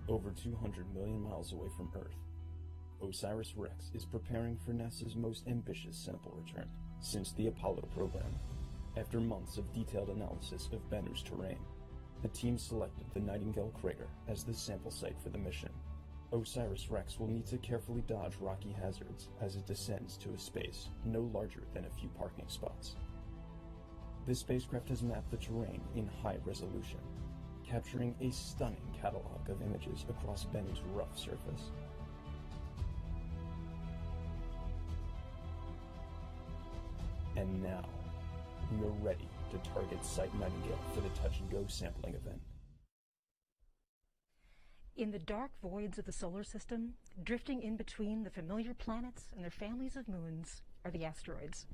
Over 200 million miles away from Earth, Osiris-Rex is preparing for NASA's most ambitious sample return since the Apollo program. After months of detailed analysis of Bennu's terrain, the team selected the Nightingale crater as the sample site for the mission. Osiris-Rex will need to carefully dodge rocky hazards as it descends to a space no larger than a few parking spots. The spacecraft has mapped the terrain in high resolution, capturing a stunning catalog of images across Bennu's rough surface. And now, we are ready to target Site Nightingale for the touch-and-go sampling event. In the dark voids of the solar system, drifting in between the familiar planets and their families of moons, are the asteroids.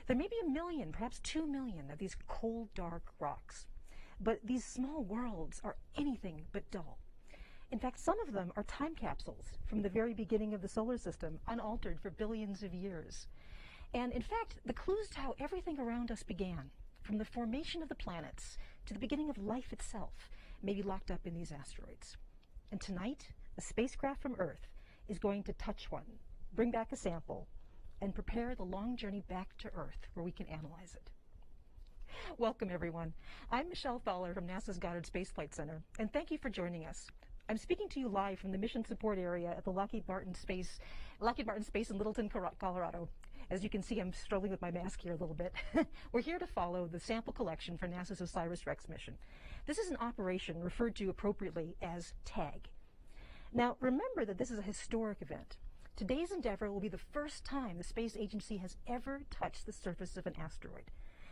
There may be 1 million, perhaps 2 million of these cold, dark rocks. But these small worlds are anything but dull. In fact, some of them are time capsules from the very beginning of the solar system, unaltered for billions of years. And in fact, the clues to how everything around us began, from the formation of the planets to the beginning of life itself, may be locked up in these asteroids. And tonight, a spacecraft from Earth is going to touch one, bring back a sample, and prepare the long journey back to Earth where we can analyze it. Welcome, everyone. I'm Michelle Thaler from NASA's Goddard Space Flight Center, and thank you for joining us. I'm speaking to you live from the Mission Support Area at the Lockheed Martin Space in Littleton, Colorado. As you can see, I'm struggling with my mask here a little bit. We're here to follow the sample collection for NASA's Osiris-Rex mission. This is an operation referred to appropriately as TAG. Now, remember that this is a historic event. Today's endeavor will be the first time the space agency has ever touched the surface of an asteroid,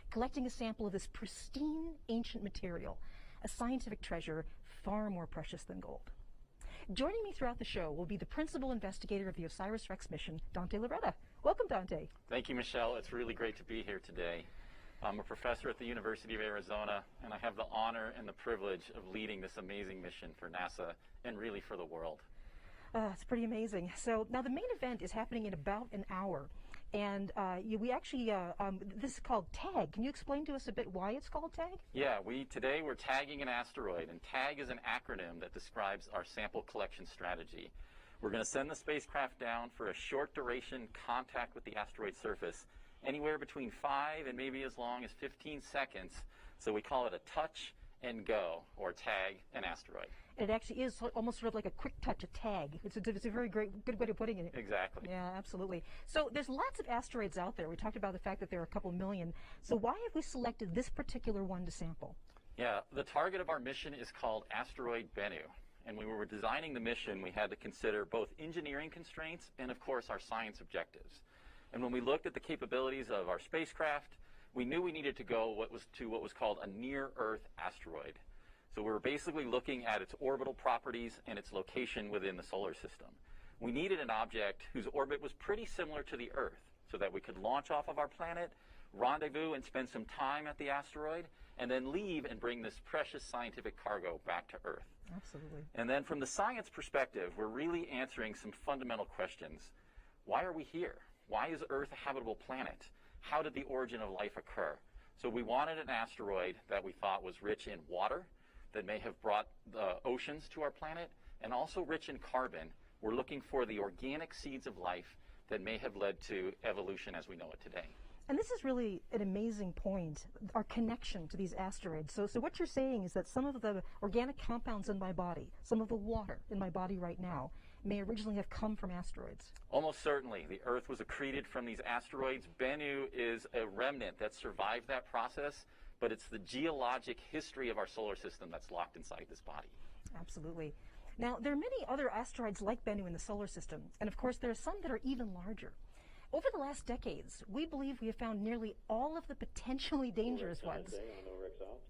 collecting a sample of this pristine ancient material, a scientific treasure far more precious than gold. Joining me throughout the show will be the principal investigator of the Osiris-Rex mission, Dante Loretta. Welcome, Dante. Thank you, Michelle. It's really great to be here today. I'm a professor at the University of Arizona, and I have the honor and the privilege of leading this amazing mission for NASA and really for the world. It's pretty amazing. So now the main event is happening in about an hour, and this is called TAG. Can you explain to us a bit why it's called TAG? Yeah, today we're tagging an asteroid, and TAG is an acronym that describes our sample collection strategy. We're going to send the spacecraft down for a short duration contact with the asteroid surface, anywhere between 5 and maybe as long as 15 seconds. So we call it a touch and go, or tag an asteroid. It actually is almost sort of like a quick touch, a tag. It's a very good way of putting it. Exactly. Yeah, absolutely. So there's lots of asteroids out there. We talked about the fact that there are a couple million. So why have we selected this particular one to sample? Yeah, the target of our mission is called Asteroid Bennu. And when we were designing the mission, we had to consider both engineering constraints and, of course, our science objectives. And when we looked at the capabilities of our spacecraft, we knew we needed to go what was called a near-Earth asteroid. So we were basically looking at its orbital properties and its location within the solar system. We needed an object whose orbit was pretty similar to the Earth so that we could launch off of our planet, rendezvous and spend some time at the asteroid, and then leave and bring this precious scientific cargo back to Earth. Absolutely. And then from the science perspective, we're really answering some fundamental questions. Why are we here? Why is Earth a habitable planet? How did the origin of life occur? So we wanted an asteroid that we thought was rich in water, that may have brought the oceans to our planet, and also rich in carbon. We're looking for the organic seeds of life that may have led to evolution as we know it today. And this is really an amazing point, our connection to these asteroids. So what you're saying is that some of the organic compounds in my body, some of the water in my body right now, may originally have come from asteroids. Almost certainly. The Earth was accreted from these asteroids. Bennu is a remnant that survived that process, but it's the geologic history of our solar system that's locked inside this body. Absolutely. Now, there are many other asteroids like Bennu in the solar system, and of course there are some that are even larger. Over the last decades, we believe we have found nearly all of the potentially dangerous ones.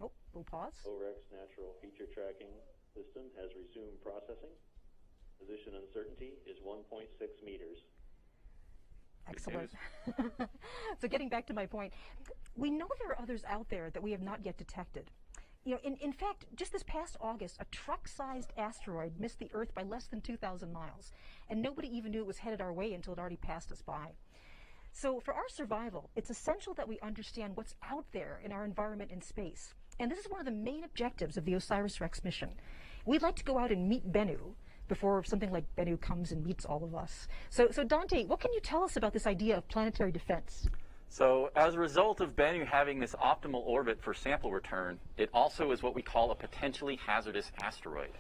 Oh, we'll pause. OREX natural feature tracking system has resumed processing. Position uncertainty is 1.6 meters. Excellent. So getting back to my point, we know there are others out there that we have not yet detected. You know, in fact, just this past August, a truck-sized asteroid missed the Earth by less than 2,000 miles, and nobody even knew it was headed our way until it already passed us by. So for our survival, it's essential that we understand what's out there in our environment in space. And this is one of the main objectives of the Osiris-Rex mission. we'd like to go out and meet Bennu before something like Bennu comes and meets all of us. So Dante, what can you tell us about this idea of planetary defense? So as a result of Bennu having this optimal orbit for sample return, it also is what we call a potentially hazardous asteroid.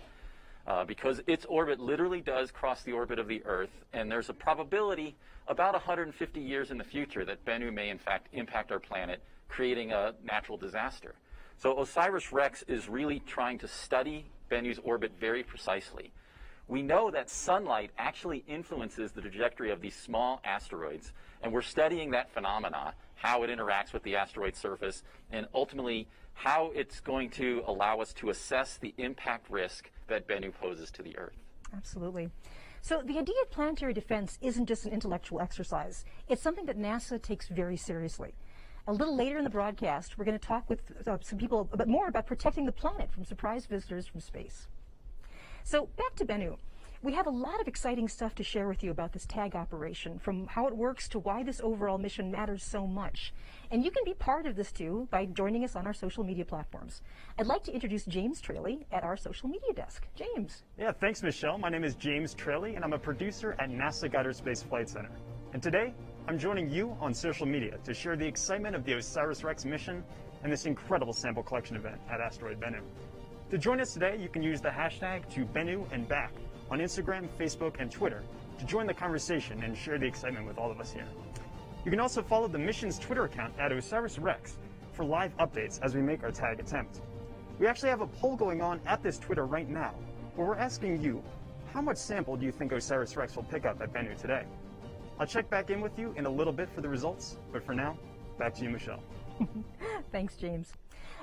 Because its orbit literally does cross the orbit of the Earth, and there's a probability about 150 years in the future that Bennu may in fact impact our planet, creating a natural disaster. So Osiris-Rex is really trying to study Bennu's orbit very precisely. We know that sunlight actually influences the trajectory of these small asteroids, and we're studying that phenomena, how it interacts with the asteroid surface, and ultimately how it's going to allow us to assess the impact risk that Bennu poses to the Earth. Absolutely. So the idea of planetary defense isn't just an intellectual exercise. It's something that NASA takes very seriously. A little later in the broadcast, we're going to talk with some people more about protecting the planet from surprise visitors from space. So back to Bennu. We have a lot of exciting stuff to share with you about this tag operation, from how it works to why this overall mission matters so much. And you can be part of this too by joining us on our social media platforms. I'd like to introduce James Traley at our social media desk. James. Yeah, thanks, Michelle. My name is James Traley, and I'm a producer at NASA Goddard Space Flight Center. And today, I'm joining you on social media to share the excitement of the Osiris-Rex mission and this incredible sample collection event at Asteroid Bennu. To join us today, you can use the hashtag #BennuAndBack on Instagram, Facebook, and Twitter to join the conversation and share the excitement with all of us here. You can also follow the mission's Twitter account at Osiris-Rex for live updates as we make our tag attempt. We actually have a poll going on at this Twitter right now, where we're asking you, how much sample do you think Osiris-Rex will pick up at Bennu today? I'll check back in with you in a little bit for the results, but for now, back to you, Michelle. Thanks, James.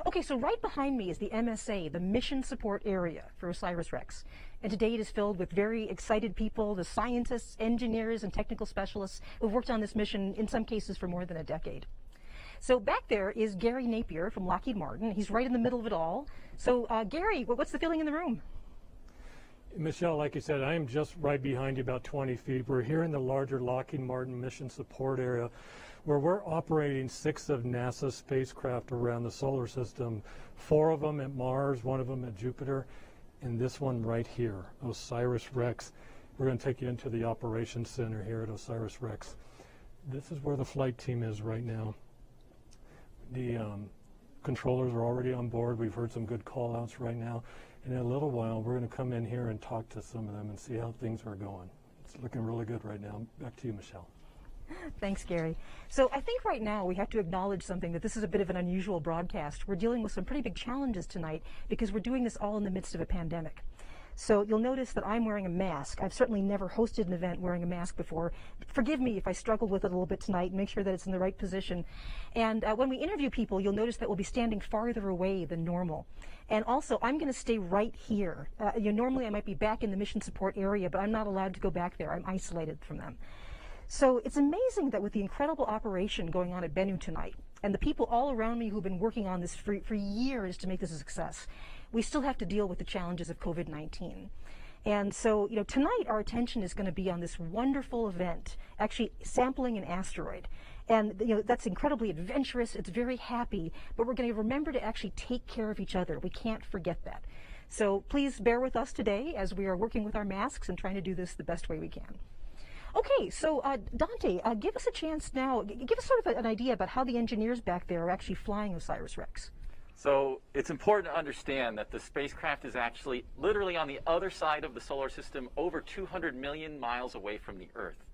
Okay, so right behind me is the MSA, the Mission Support Area for Osiris-Rex. And today it is filled with very excited people, the scientists, engineers, and technical specialists who've worked on this mission, in some cases, for more than a decade. So back there is Gary Napier from Lockheed Martin. He's right in the middle of it all. So Gary, what's the feeling in the room? Michelle, like you said, I am just right behind you, about 20 feet. We're here in the larger Lockheed Martin Mission Support Area, where we're operating 6 of NASA's spacecraft around the solar system, 4 of them at Mars, 1 of them at Jupiter, and this one right here, Osiris-Rex. We're going to take you into the operations center here at Osiris-Rex. This is where the flight team is right now. The controllers are already on board. We've heard some good call-outs right now. And in a little while, we're going to come in here and talk to some of them and see how things are going. It's looking really good right now. Back to you, Michelle. Thanks, Gary. So I think right now we have to acknowledge something, that this is a bit of an unusual broadcast. We're dealing with some pretty big challenges tonight because we're doing this all in the midst of a pandemic. So you'll notice that I'm wearing a mask. I've certainly never hosted an event wearing a mask before. Forgive me if I struggle with it a little bit tonight. Make sure that it's in the right position. And when we interview people, you'll notice that we'll be standing farther away than normal. And also, I'm going to stay right here. Normally I might be back in the mission support area, but I'm not allowed to go back there. I'm isolated from them. So it's amazing that with the incredible operation going on at Bennu tonight, and the people all around me who've been working on this for years to make this a success, we still have to deal with the challenges of COVID-19. And so, tonight our attention is going to be on this wonderful event, actually sampling an asteroid. And, that's incredibly adventurous, it's very happy, but we're going to remember to actually take care of each other. We can't forget that. So please bear with us today as we are working with our masks and trying to do this the best way we can. Okay, so Dante, give us a chance now, give us sort of an idea about how the engineers back there are actually flying Osiris-Rex. So it's important to understand that the spacecraft is actually literally on the other side of the solar system, over 200 million miles away from the Earth.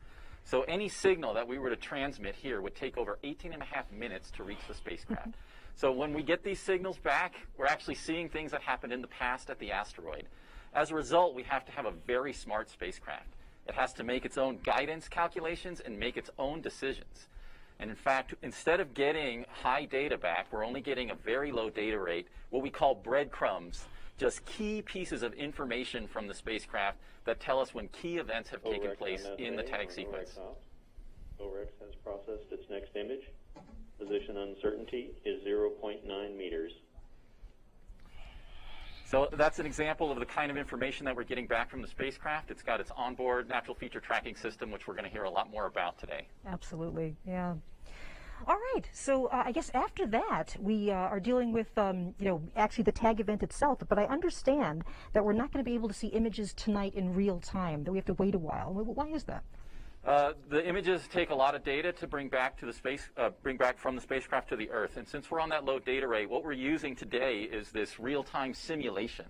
So any signal that we were to transmit here would take over 18.5 minutes to reach the spacecraft. So when we get these signals back, we're actually seeing things that happened in the past at the asteroid. As a result, we have to have a very smart spacecraft. It has to make its own guidance calculations and make its own decisions. And in fact, instead of getting high data back, we're only getting a very low data rate, what we call breadcrumbs, just key pieces of information from the spacecraft that tell us when key events have taken place in the tag sequence. OREX has processed its next image. Position uncertainty is 0.9 meters. So that's an example of the kind of information that we're getting back from the spacecraft. It's got its onboard natural feature tracking system, which we're going to hear a lot more about today. Absolutely, yeah. All right, so I guess after that, we are dealing with, actually the tag event itself, but I understand that we're not going to be able to see images tonight in real time, that we have to wait a while. Why is that? The images take a lot of data to bring back to the bring back from the spacecraft to the Earth. And since we're on that low data rate, what we're using today is this real-time simulation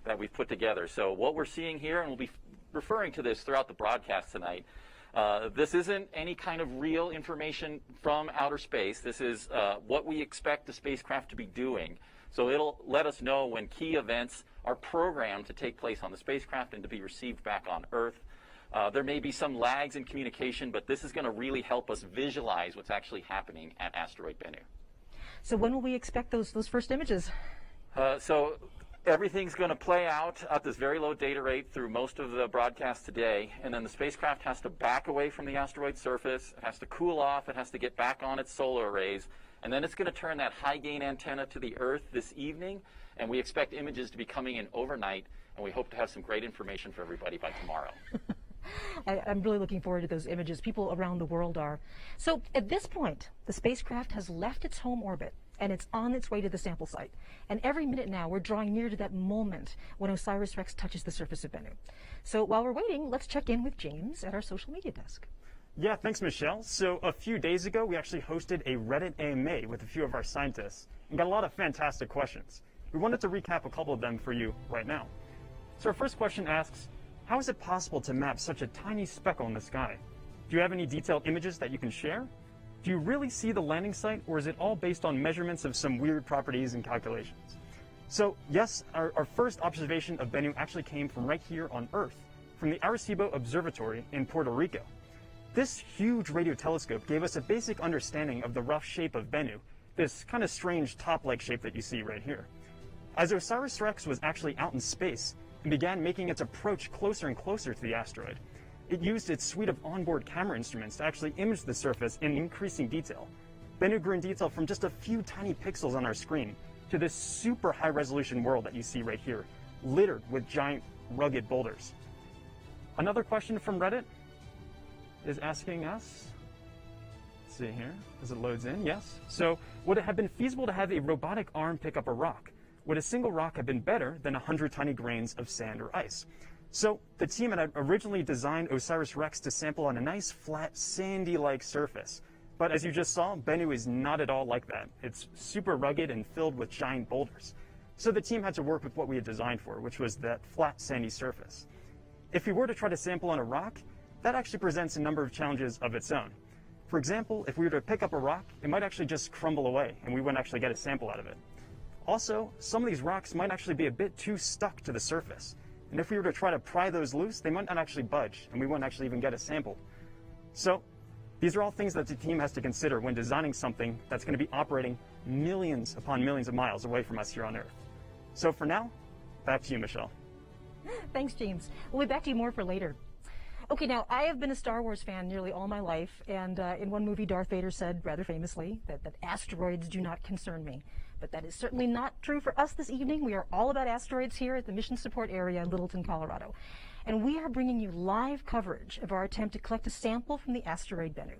that we've put together. So what we're seeing here, and we'll be referring to this throughout the broadcast tonight, this isn't any kind of real information from outer space. This is what we expect the spacecraft to be doing. So it'll let us know when key events are programmed to take place on the spacecraft and to be received back on Earth. There may be some lags in communication, but this is going to really help us visualize what's actually happening at Asteroid Bennu. So when will we expect those first images? So everything's going to play out at this very low data rate through most of the broadcast today, and then the spacecraft has to back away from the asteroid surface, it has to cool off, it has to get back on its solar arrays, and then it's going to turn that high-gain antenna to the Earth this evening, and we expect images to be coming in overnight, and we hope to have some great information for everybody by tomorrow. I'm really looking forward to those images. People around the world are. So at this point, the spacecraft has left its home orbit, and it's on its way to the sample site. And every minute now, we're drawing near to that moment when Osiris-Rex touches the surface of Bennu. So while we're waiting, let's check in with James at our social media desk. Yeah, thanks, Michelle. So a few days ago, we actually hosted a Reddit AMA with a few of our scientists and got a lot of fantastic questions. We wanted to recap a couple of them for you right now. So our first question asks, how is it possible to map such a tiny speckle in the sky? Do you have any detailed images that you can share? Do you really see the landing site, or is it all based on measurements of some weird properties and calculations? So yes, our first observation of Bennu actually came from right here on Earth, from the Arecibo Observatory in Puerto Rico. This huge radio telescope gave us a basic understanding of the rough shape of Bennu, this kind of strange top-like shape that you see right here. As Osiris-Rex was actually out in space and began making its approach closer and closer to the asteroid, it used its suite of onboard camera instruments to actually image the surface in increasing detail. Bennu grew in detail from just a few tiny pixels on our screen to this super high-resolution world that you see right here, littered with giant, rugged boulders. Another question from Reddit is asking us, let's see here, as it loads in, yes. So, would it have been feasible to have a robotic arm pick up a rock? Would a single rock have been better than 100 tiny grains of sand or ice? So the team had originally designed Osiris-Rex to sample on a nice, flat, sandy-like surface. But as you just saw, Bennu is not at all like that. It's super rugged and filled with giant boulders. So the team had to work with what we had designed for, which was that flat, sandy surface. If we were to try to sample on a rock, that actually presents a number of challenges of its own. For example, if we were to pick up a rock, it might actually just crumble away, and we wouldn't actually get a sample out of it. Also, some of these rocks might actually be a bit too stuck to the surface. And if we were to try to pry those loose, they might not actually budge, and we wouldn't actually even get a sample. So, these are all things that the team has to consider when designing something that's going to be operating millions upon millions of miles away from us here on Earth. So for now, back to you, Michelle. Thanks, James. We'll be back to you more for later. Okay, now, I have been a Star Wars fan nearly all my life, and in one movie, Darth Vader said, rather famously, that asteroids do not concern me. But that is certainly not true for us this evening. We are all about asteroids here at the Mission Support Area in Littleton, Colorado. And we are bringing you live coverage of our attempt to collect a sample from the asteroid Bennu.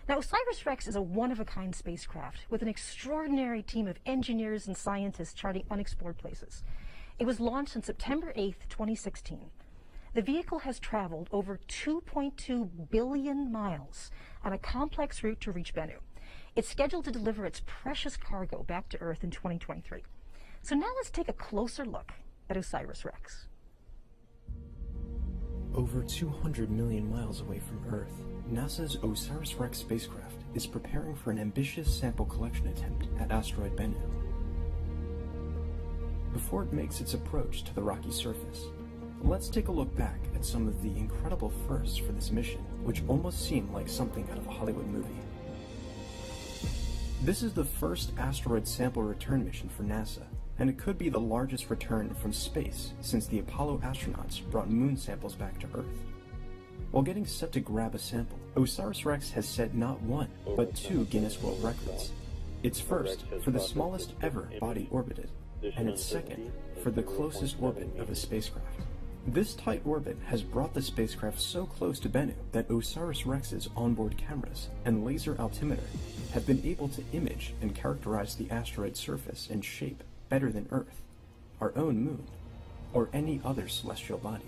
Now, Osiris-Rex is a one-of-a-kind spacecraft with an extraordinary team of engineers and scientists charting unexplored places. It was launched on September 8th, 2016. The vehicle has traveled over 2.2 billion miles on a complex route to reach Bennu. It's scheduled to deliver its precious cargo back to Earth in 2023. So now let's take a closer look at Osiris-Rex. Over 200 million miles away from Earth, NASA's Osiris-Rex spacecraft is preparing for an ambitious sample collection attempt at asteroid Bennu. Before it makes its approach to the rocky surface, let's take a look back at some of the incredible firsts for this mission, which almost seem like something out of a Hollywood movie. This is the first asteroid sample return mission for NASA, and it could be the largest return from space since the Apollo astronauts brought moon samples back to Earth. While getting set to grab a sample, Osiris-Rex has set not one, but 2 Guinness World Records. Its first for the smallest ever body orbited, and its second for the closest orbit of a spacecraft. This tight orbit has brought the spacecraft so close to Bennu that Osiris-Rex's onboard cameras and laser altimeter have been able to image and characterize the asteroid's surface and shape better than Earth, our own moon, or any other celestial body.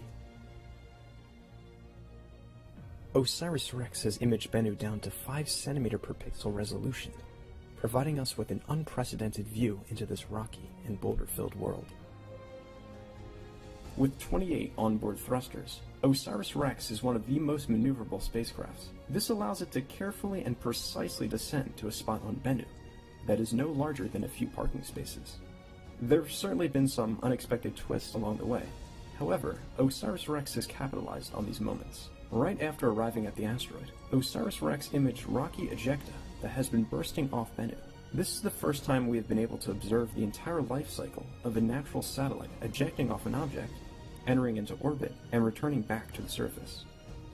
Osiris-Rex has imaged Bennu down to 5 cm per pixel resolution, providing us with an unprecedented view into this rocky and boulder-filled world. With 28 onboard thrusters, Osiris-Rex is one of the most maneuverable spacecrafts. This allows it to carefully and precisely descend to a spot on Bennu that is no larger than a few parking spaces. There have certainly been some unexpected twists along the way. However, Osiris-Rex has capitalized on these moments. Right after arriving at the asteroid, Osiris-Rex imaged rocky ejecta that has been bursting off Bennu. This is the first time we have been able to observe the entire life cycle of a natural satellite ejecting off an object, entering into orbit, and returning back to the surface.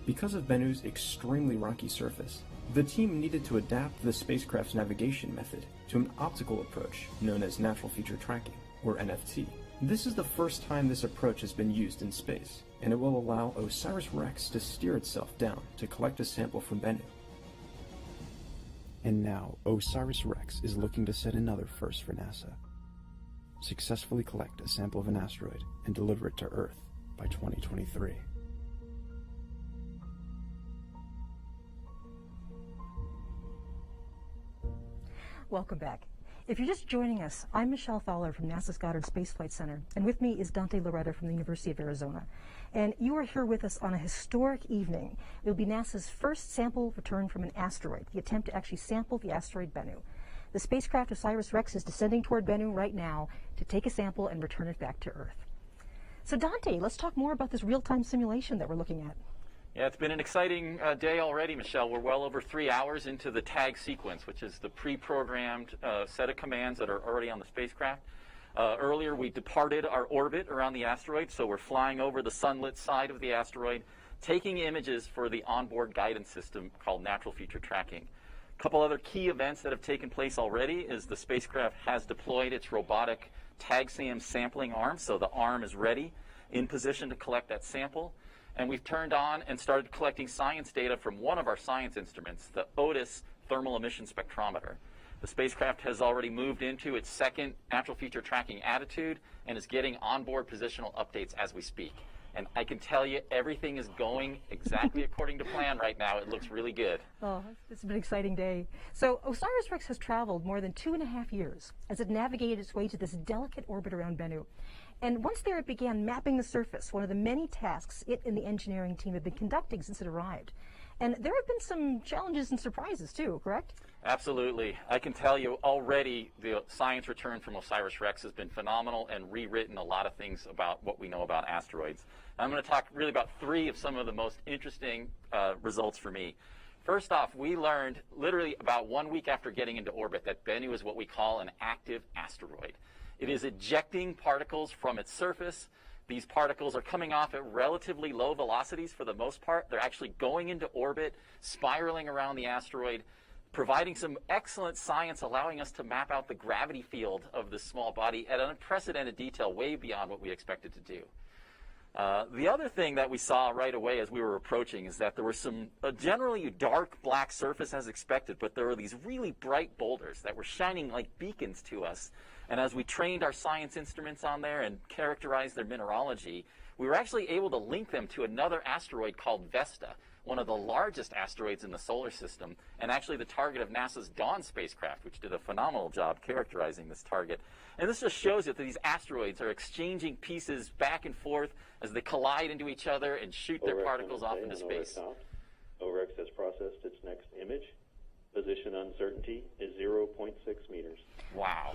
Because of Bennu's extremely rocky surface, the team needed to adapt the spacecraft's navigation method to an optical approach known as natural feature tracking, or NFT. This is the first time this approach has been used in space, and it will allow Osiris-Rex to steer itself down to collect a sample from Bennu. And now, Osiris-Rex is looking to set another first for NASA. Successfully collect a sample of an asteroid and deliver it to Earth by 2023. Welcome back. If you're just joining us, I'm Michelle Fowler from NASA's Goddard Space Flight Center, and with me is Dante Loretta from the University of Arizona. And you are here with us on a historic evening. It will be NASA's first sample return from an asteroid, the attempt to actually sample the asteroid Bennu. The spacecraft Osiris-Rex is descending toward Bennu right now to take a sample and return it back to Earth. So Dante, let's talk more about this real-time simulation that we're looking at. Yeah, it's been an exciting day already, Michelle. We're well over 3 hours into the tag sequence, which is the pre-programmed set of commands that are already on the spacecraft. Earlier, we departed our orbit around the asteroid, so we're flying over the sunlit side of the asteroid, taking images for the onboard guidance system called natural feature tracking. A couple other key events that have taken place already is the spacecraft has deployed its robotic TAG-SAM sampling arm, so the arm is ready, in position to collect that sample. And we've turned on and started collecting science data from one of our science instruments, the Otis Thermal Emission Spectrometer. The spacecraft has already moved into its second natural feature tracking attitude and is getting onboard positional updates as we speak. And I can tell you, everything is going exactly according to plan right now. It looks really good. Oh, it's been an exciting day. So Osiris-Rex has traveled more than 2.5 years as it navigated its way to this delicate orbit around Bennu. And once there, it began mapping the surface, one of the many tasks it and the engineering team have been conducting since it arrived. And there have been some challenges and surprises, too, correct? Absolutely. I can tell you already the science return from Osiris-Rex has been phenomenal and rewritten a lot of things about what we know about asteroids. I'm going to talk really about 3 of some of the most interesting results for me. First off, we learned literally about 1 week after getting into orbit that Bennu is what we call an active asteroid. It is ejecting particles from its surface. These particles are coming off at relatively low velocities for the most part. They're actually going into orbit, spiraling around the asteroid, providing some excellent science, allowing us to map out the gravity field of this small body at an unprecedented detail, way beyond what we expected to do. The other thing that we saw right away as we were approaching is that there was some generally dark black surface as expected, but there were these really bright boulders that were shining like beacons to us. And as we trained our science instruments on there and characterized their mineralogy, we were actually able to link them to another asteroid called Vesta, one of the largest asteroids in the solar system, and actually the target of NASA's Dawn spacecraft, which did a phenomenal job characterizing this target. And this just shows you that these asteroids are exchanging pieces back and forth as they collide into each other and shoot their particles off into space. OREX has processed its next image. Position uncertainty is 0.6 meters. Wow.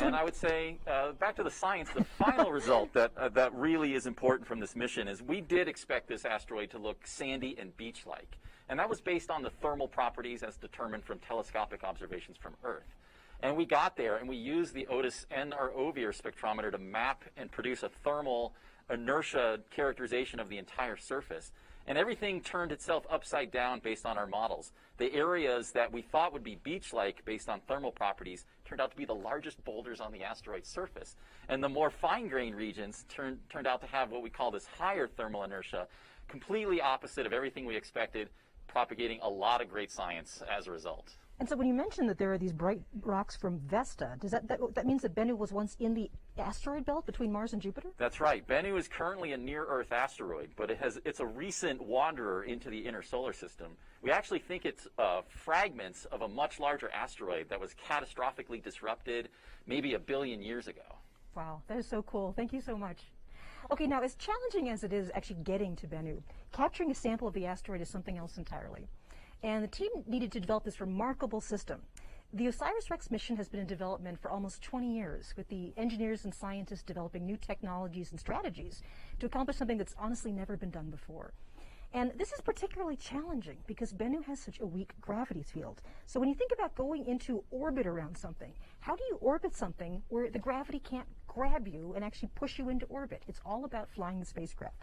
And I would say, back to the science, the final result that really is important from this mission is we did expect this asteroid to look sandy and beach-like. And that was based on the thermal properties as determined from telescopic observations from Earth. And we got there, and we used the Otis and our OVIR spectrometer to map and produce a thermal inertia characterization of the entire surface. And everything turned itself upside down based on our models. The areas that we thought would be beach-like based on thermal properties turned out to be the largest boulders on the asteroid's surface. And the more fine-grained regions turned out to have what we call this higher thermal inertia, completely opposite of everything we expected, propagating a lot of great science as a result. And so when you mentioned that there are these bright rocks from Vesta, does that means that Bennu was once in the asteroid belt between Mars and Jupiter? That's right. Bennu is currently a near-Earth asteroid, but it's a recent wanderer into the inner solar system. We actually think it's fragments of a much larger asteroid that was catastrophically disrupted maybe 1 billion years ago. Wow, that is so cool. Thank you so much. Okay, now as challenging as it is actually getting to Bennu, capturing a sample of the asteroid is something else entirely. And the team needed to develop this remarkable system. The Osiris-Rex mission has been in development for almost 20 years, with the engineers and scientists developing new technologies and strategies to accomplish something that's honestly never been done before. And this is particularly challenging because Bennu has such a weak gravity field. So when you think about going into orbit around something, how do you orbit something where the gravity can't grab you and actually push you into orbit? It's all about flying the spacecraft.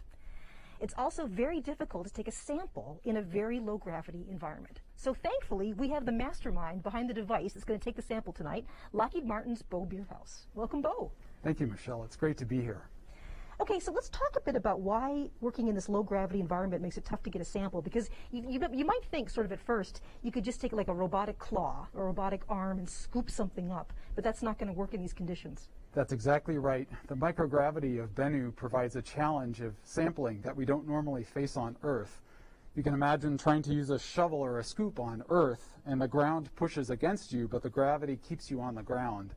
It's also very difficult to take a sample in a very low gravity environment. So thankfully, we have the mastermind behind the device that's going to take the sample tonight, Lockheed Martin's Bo Bierhaus. Welcome, Bo. Thank you, Michelle. It's great to be here. Okay, so let's talk a bit about why working in this low gravity environment makes it tough to get a sample, because you might think sort of at first you could just take like a robotic claw or a robotic arm and scoop something up, but that's not going to work in these conditions. That's exactly right. The microgravity of Bennu provides a challenge of sampling that we don't normally face on Earth. You can imagine trying to use a shovel or a scoop on Earth, and the ground pushes against you, but the gravity keeps you on the ground.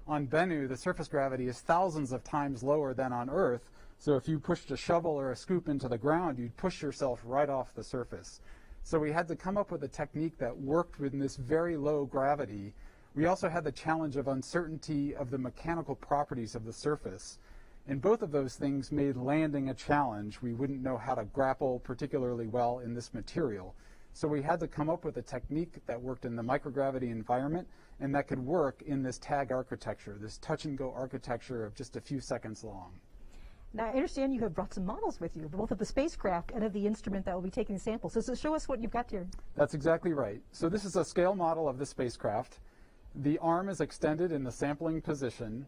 On Bennu, the surface gravity is thousands of times lower than on Earth, so if you pushed a shovel or a scoop into the ground, you'd push yourself right off the surface. So we had to come up with a technique that worked with this very low gravity. We also had the challenge of uncertainty of the mechanical properties of the surface. And both of those things made landing a challenge. We wouldn't know how to grapple particularly well in this material. So we had to come up with a technique that worked in the microgravity environment and that could work in this tag architecture, this touch-and-go architecture of just a few seconds long. Now, I understand you have brought some models with you, both of the spacecraft and of the instrument that will be taking the samples. So show us what you've got here. That's exactly right. So this is a scale model of the spacecraft. The arm is extended in the sampling position.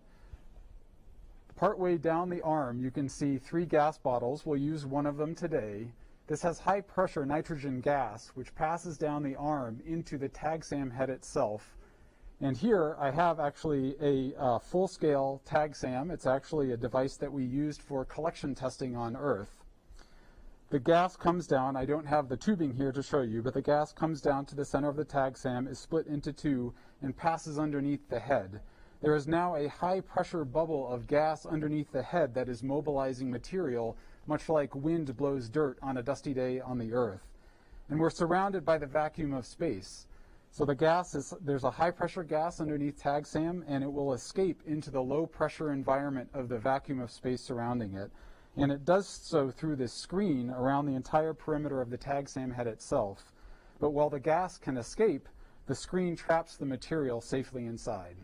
Partway down the arm, you can see 3 gas bottles. We'll use one of them today. This has high pressure nitrogen gas, which passes down the arm into the TAGSAM head itself. And here I have actually a full-scale TAGSAM. It's actually a device that we used for collection testing on Earth. The gas comes down. I don't have the tubing here to show you, but the gas comes down to the center of the TAGSAM, is split into 2, and passes underneath the head. There is now a high-pressure bubble of gas underneath the head that is mobilizing material, much like wind blows dirt on a dusty day on the Earth. And we're surrounded by the vacuum of space. So the gas there's a high-pressure gas underneath TAGSAM, and it will escape into the low-pressure environment of the vacuum of space surrounding it. And it does so through this screen around the entire perimeter of the TAGSAM head itself. But while the gas can escape, the screen traps the material safely inside.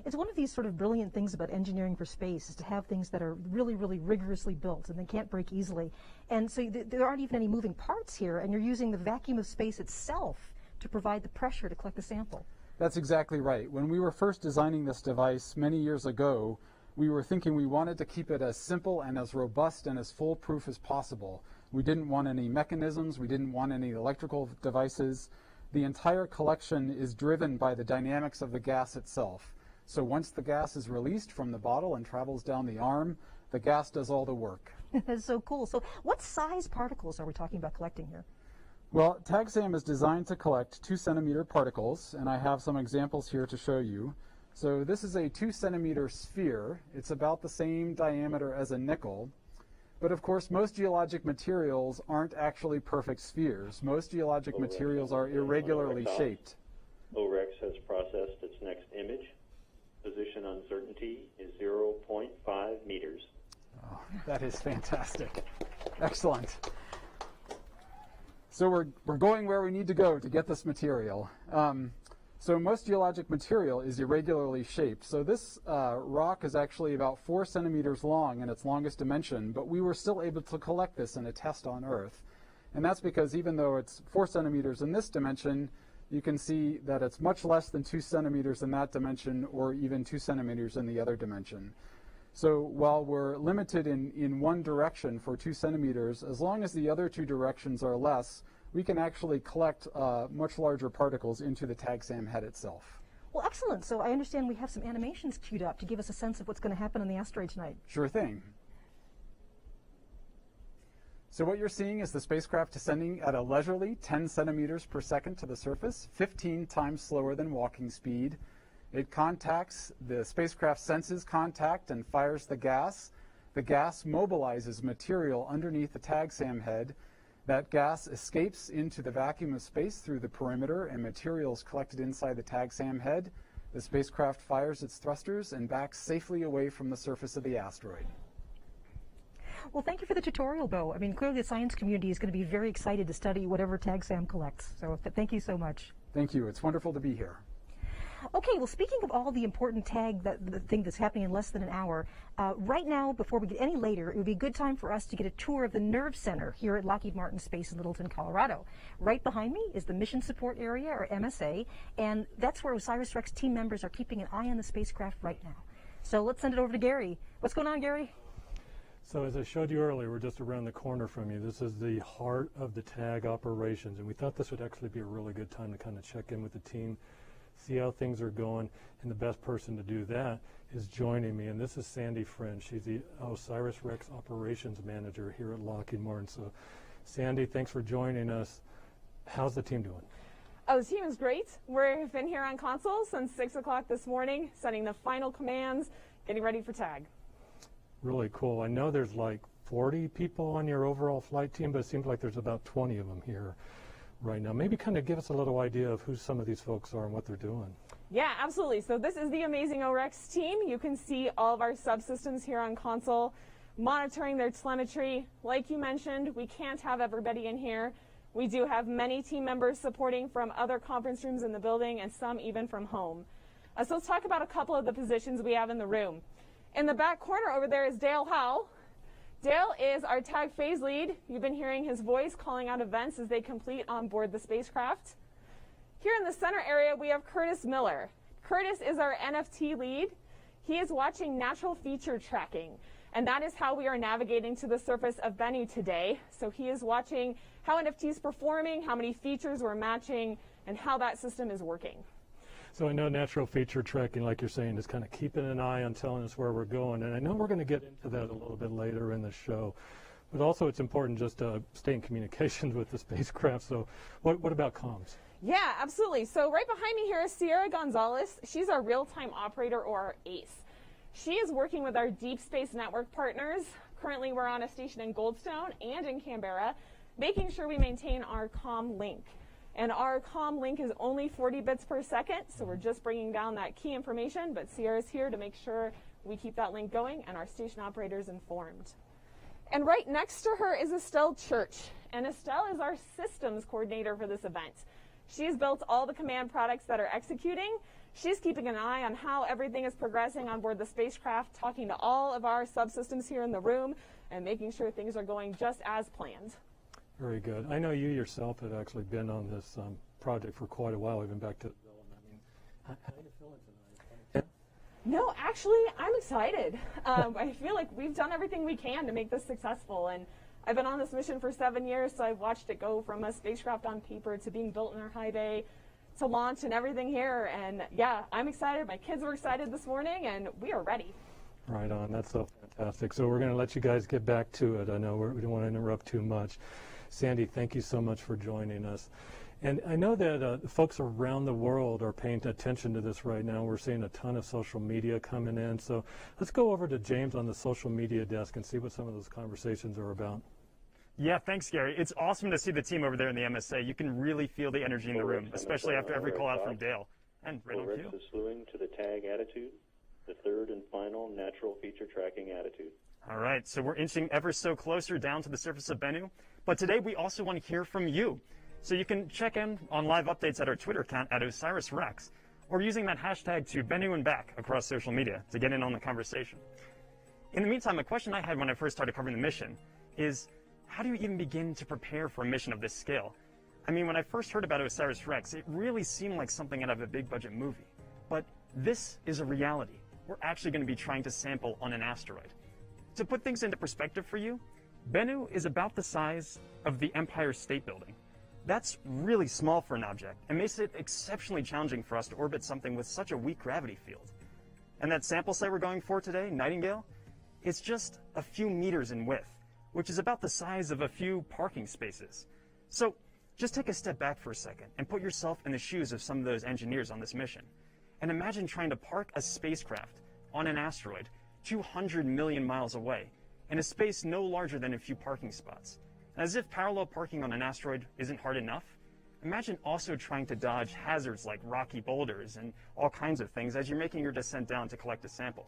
It's one of these sort of brilliant things about engineering for space is to have things that are really, really rigorously built and they can't break easily. And so there aren't even any moving parts here, and you're using the vacuum of space itself to provide the pressure to collect the sample. That's exactly right. When we were first designing this device many years ago, we were thinking we wanted to keep it as simple and as robust and as foolproof as possible. We didn't want any mechanisms, we didn't want any electrical devices. The entire collection is driven by the dynamics of the gas itself. So once the gas is released from the bottle and travels down the arm, the gas does all the work. That's so cool. So what size particles are we talking about collecting here? Well, TAGSAM is designed to collect 2-centimeter particles, and I have some examples here to show you. So this is a 2-centimeter sphere. It's about the same diameter as a nickel. But of course, most geologic materials aren't actually perfect spheres. Most geologic materials are irregularly shaped. OREX has processed its next image. Position uncertainty is 0.5 meters. Oh, that is fantastic. Excellent. So we're going where we need to go to get this material. So most geologic material is irregularly shaped. So this rock is actually about 4 centimeters long in its longest dimension, but we were still able to collect this in a test on Earth. And that's because even though it's 4 centimeters in this dimension, you can see that it's much less than 2 centimeters in that dimension, or even 2 centimeters in the other dimension. So while we're limited in one direction for 2 centimeters, as long as the other 2 directions are less, we can actually collect much larger particles into the tag SAM head itself. Well, excellent. So I understand we have some animations queued up to give us a sense of what's going to happen on the asteroid tonight. Sure thing. So what you're seeing is the spacecraft descending at a leisurely 10 centimeters per second to the surface, 15 times slower than walking speed. It contacts, the spacecraft senses contact and fires the gas. The gas mobilizes material underneath the tag SAM head. That gas escapes into the vacuum of space through the perimeter, and materials collected inside the tag SAM head. The spacecraft fires its thrusters and backs safely away from the surface of the asteroid. Well, thank you for the tutorial, Bo. I mean, clearly the science community is going to be very excited to study whatever tag SAM collects. So thank you so much. Thank you. It's wonderful to be here. Okay, well, speaking of all the important the thing that's happening in less than an hour, right now, before we get any later, it would be a good time for us to get a tour of the Nerve Center here at Lockheed Martin Space in Littleton, Colorado. Right behind me is the Mission Support Area, or MSA, and that's where Osiris-Rex team members are keeping an eye on the spacecraft right now. So let's send it over to Gary. What's going on, Gary? So as I showed you earlier, we're just around the corner from you. This is the heart of the tag operations, and we thought this would actually be a really good time to kind of check in with the team, see how things are going, and the best person to do that is joining me, and this is Sandy Friend. She's the Osiris-Rex Operations Manager here at Lockheed Martin. So Sandy, thanks for joining us. How's the team doing? Oh, the team is great. We've been here on console since 6 o'clock this morning, setting the final commands, getting ready for tag. Really cool. I know there's like 40 people on your overall flight team, but it seems like there's about 20 of them here right now. Maybe kind of give us a little idea of who some of these folks are and what they're doing. Yeah, absolutely. So this is the amazing OREX team. You can see all of our subsystems here on console, monitoring their telemetry. Like you mentioned, we can't have everybody in here. We do have many team members supporting from other conference rooms in the building, and some even from home. So let's talk about a couple of the positions we have in the room. In the back corner over there is Dale Howe. Dale is our tag phase lead. You've been hearing his voice calling out events as they complete on board the spacecraft. Here in the center area, we have Curtis Miller. Curtis is our NFT lead. He is watching natural feature tracking, and that is how we are navigating to the surface of Bennu today. So he is watching how NFT is performing, how many features we're matching, and how that system is working. So I know natural feature tracking, like you're saying, is kind of keeping an eye on telling us where we're going. And I know we're going to get into that a little bit later in the show. But also it's important just to stay in communications with the spacecraft. So what about comms? Yeah, absolutely. So right behind me here is Sierra Gonzalez. She's our real-time operator, or our ACE. She is working with our Deep Space Network partners. Currently we're on a station in Goldstone and in Canberra, making sure we maintain our comm link. And our comm link is only 40 bits per second, so we're just bringing down that key information, but Sierra's here to make sure we keep that link going and our station operators informed. And right next to her is Estelle Church, and Estelle is our systems coordinator for this event. She's built all the command products that are executing. She's keeping an eye on how everything is progressing on board the spacecraft, talking to all of our subsystems here in the room, and making sure things are going just as planned. Very good. I know you yourself have actually been on this project for quite a while, even back to development. I mean, how are you feeling tonight? No, actually, I'm excited. I feel like we've done everything we can to make this successful, and I've been on this mission for 7 years, so I've watched it go from a spacecraft on paper to being built in our high bay to launch and everything here. And yeah, I'm excited. My kids were excited this morning, and we are ready. Right on. That's so fantastic. So we're going to let you guys get back to it. I know we don't want to interrupt too much. Sandy, thank you so much for joining us. And I know that folks around the world are paying attention to this right now. We're seeing a ton of social media coming in. So let's go over to James on the social media desk and see what some of those conversations are about. Yeah, thanks, Gary. It's awesome to see the team over there in the MSA. You can really feel the energy in the room, especially after every call out from Dale. And right on cue. OREX is slewing to the tag attitude, the third and final natural feature tracking attitude. All right, so we're inching ever so closer down to the surface of Bennu. But today we also want to hear from you. So you can check in on live updates at our Twitter account at Osiris-Rex, or using that hashtag to Bennu and back across social media to get in on the conversation. In the meantime, a question I had when I first started covering the mission is, how do you even begin to prepare for a mission of this scale? I mean, when I first heard about Osiris-Rex, it really seemed like something out of a big budget movie. But this is a reality. We're actually going to be trying to sample on an asteroid. To put things into perspective for you, Bennu is about the size of the Empire State Building. That's really small for an object and makes it exceptionally challenging for us to orbit something with such a weak gravity field. And that sample site we're going for today, Nightingale, it's just a few meters in width, which is about the size of a few parking spaces. So just take a step back for a second and put yourself in the shoes of some of those engineers on this mission. And imagine trying to park a spacecraft on an asteroid 200 million miles away in a space no larger than a few parking spots. As if parallel parking on an asteroid isn't hard enough, imagine also trying to dodge hazards like rocky boulders and all kinds of things as you're making your descent down to collect a sample.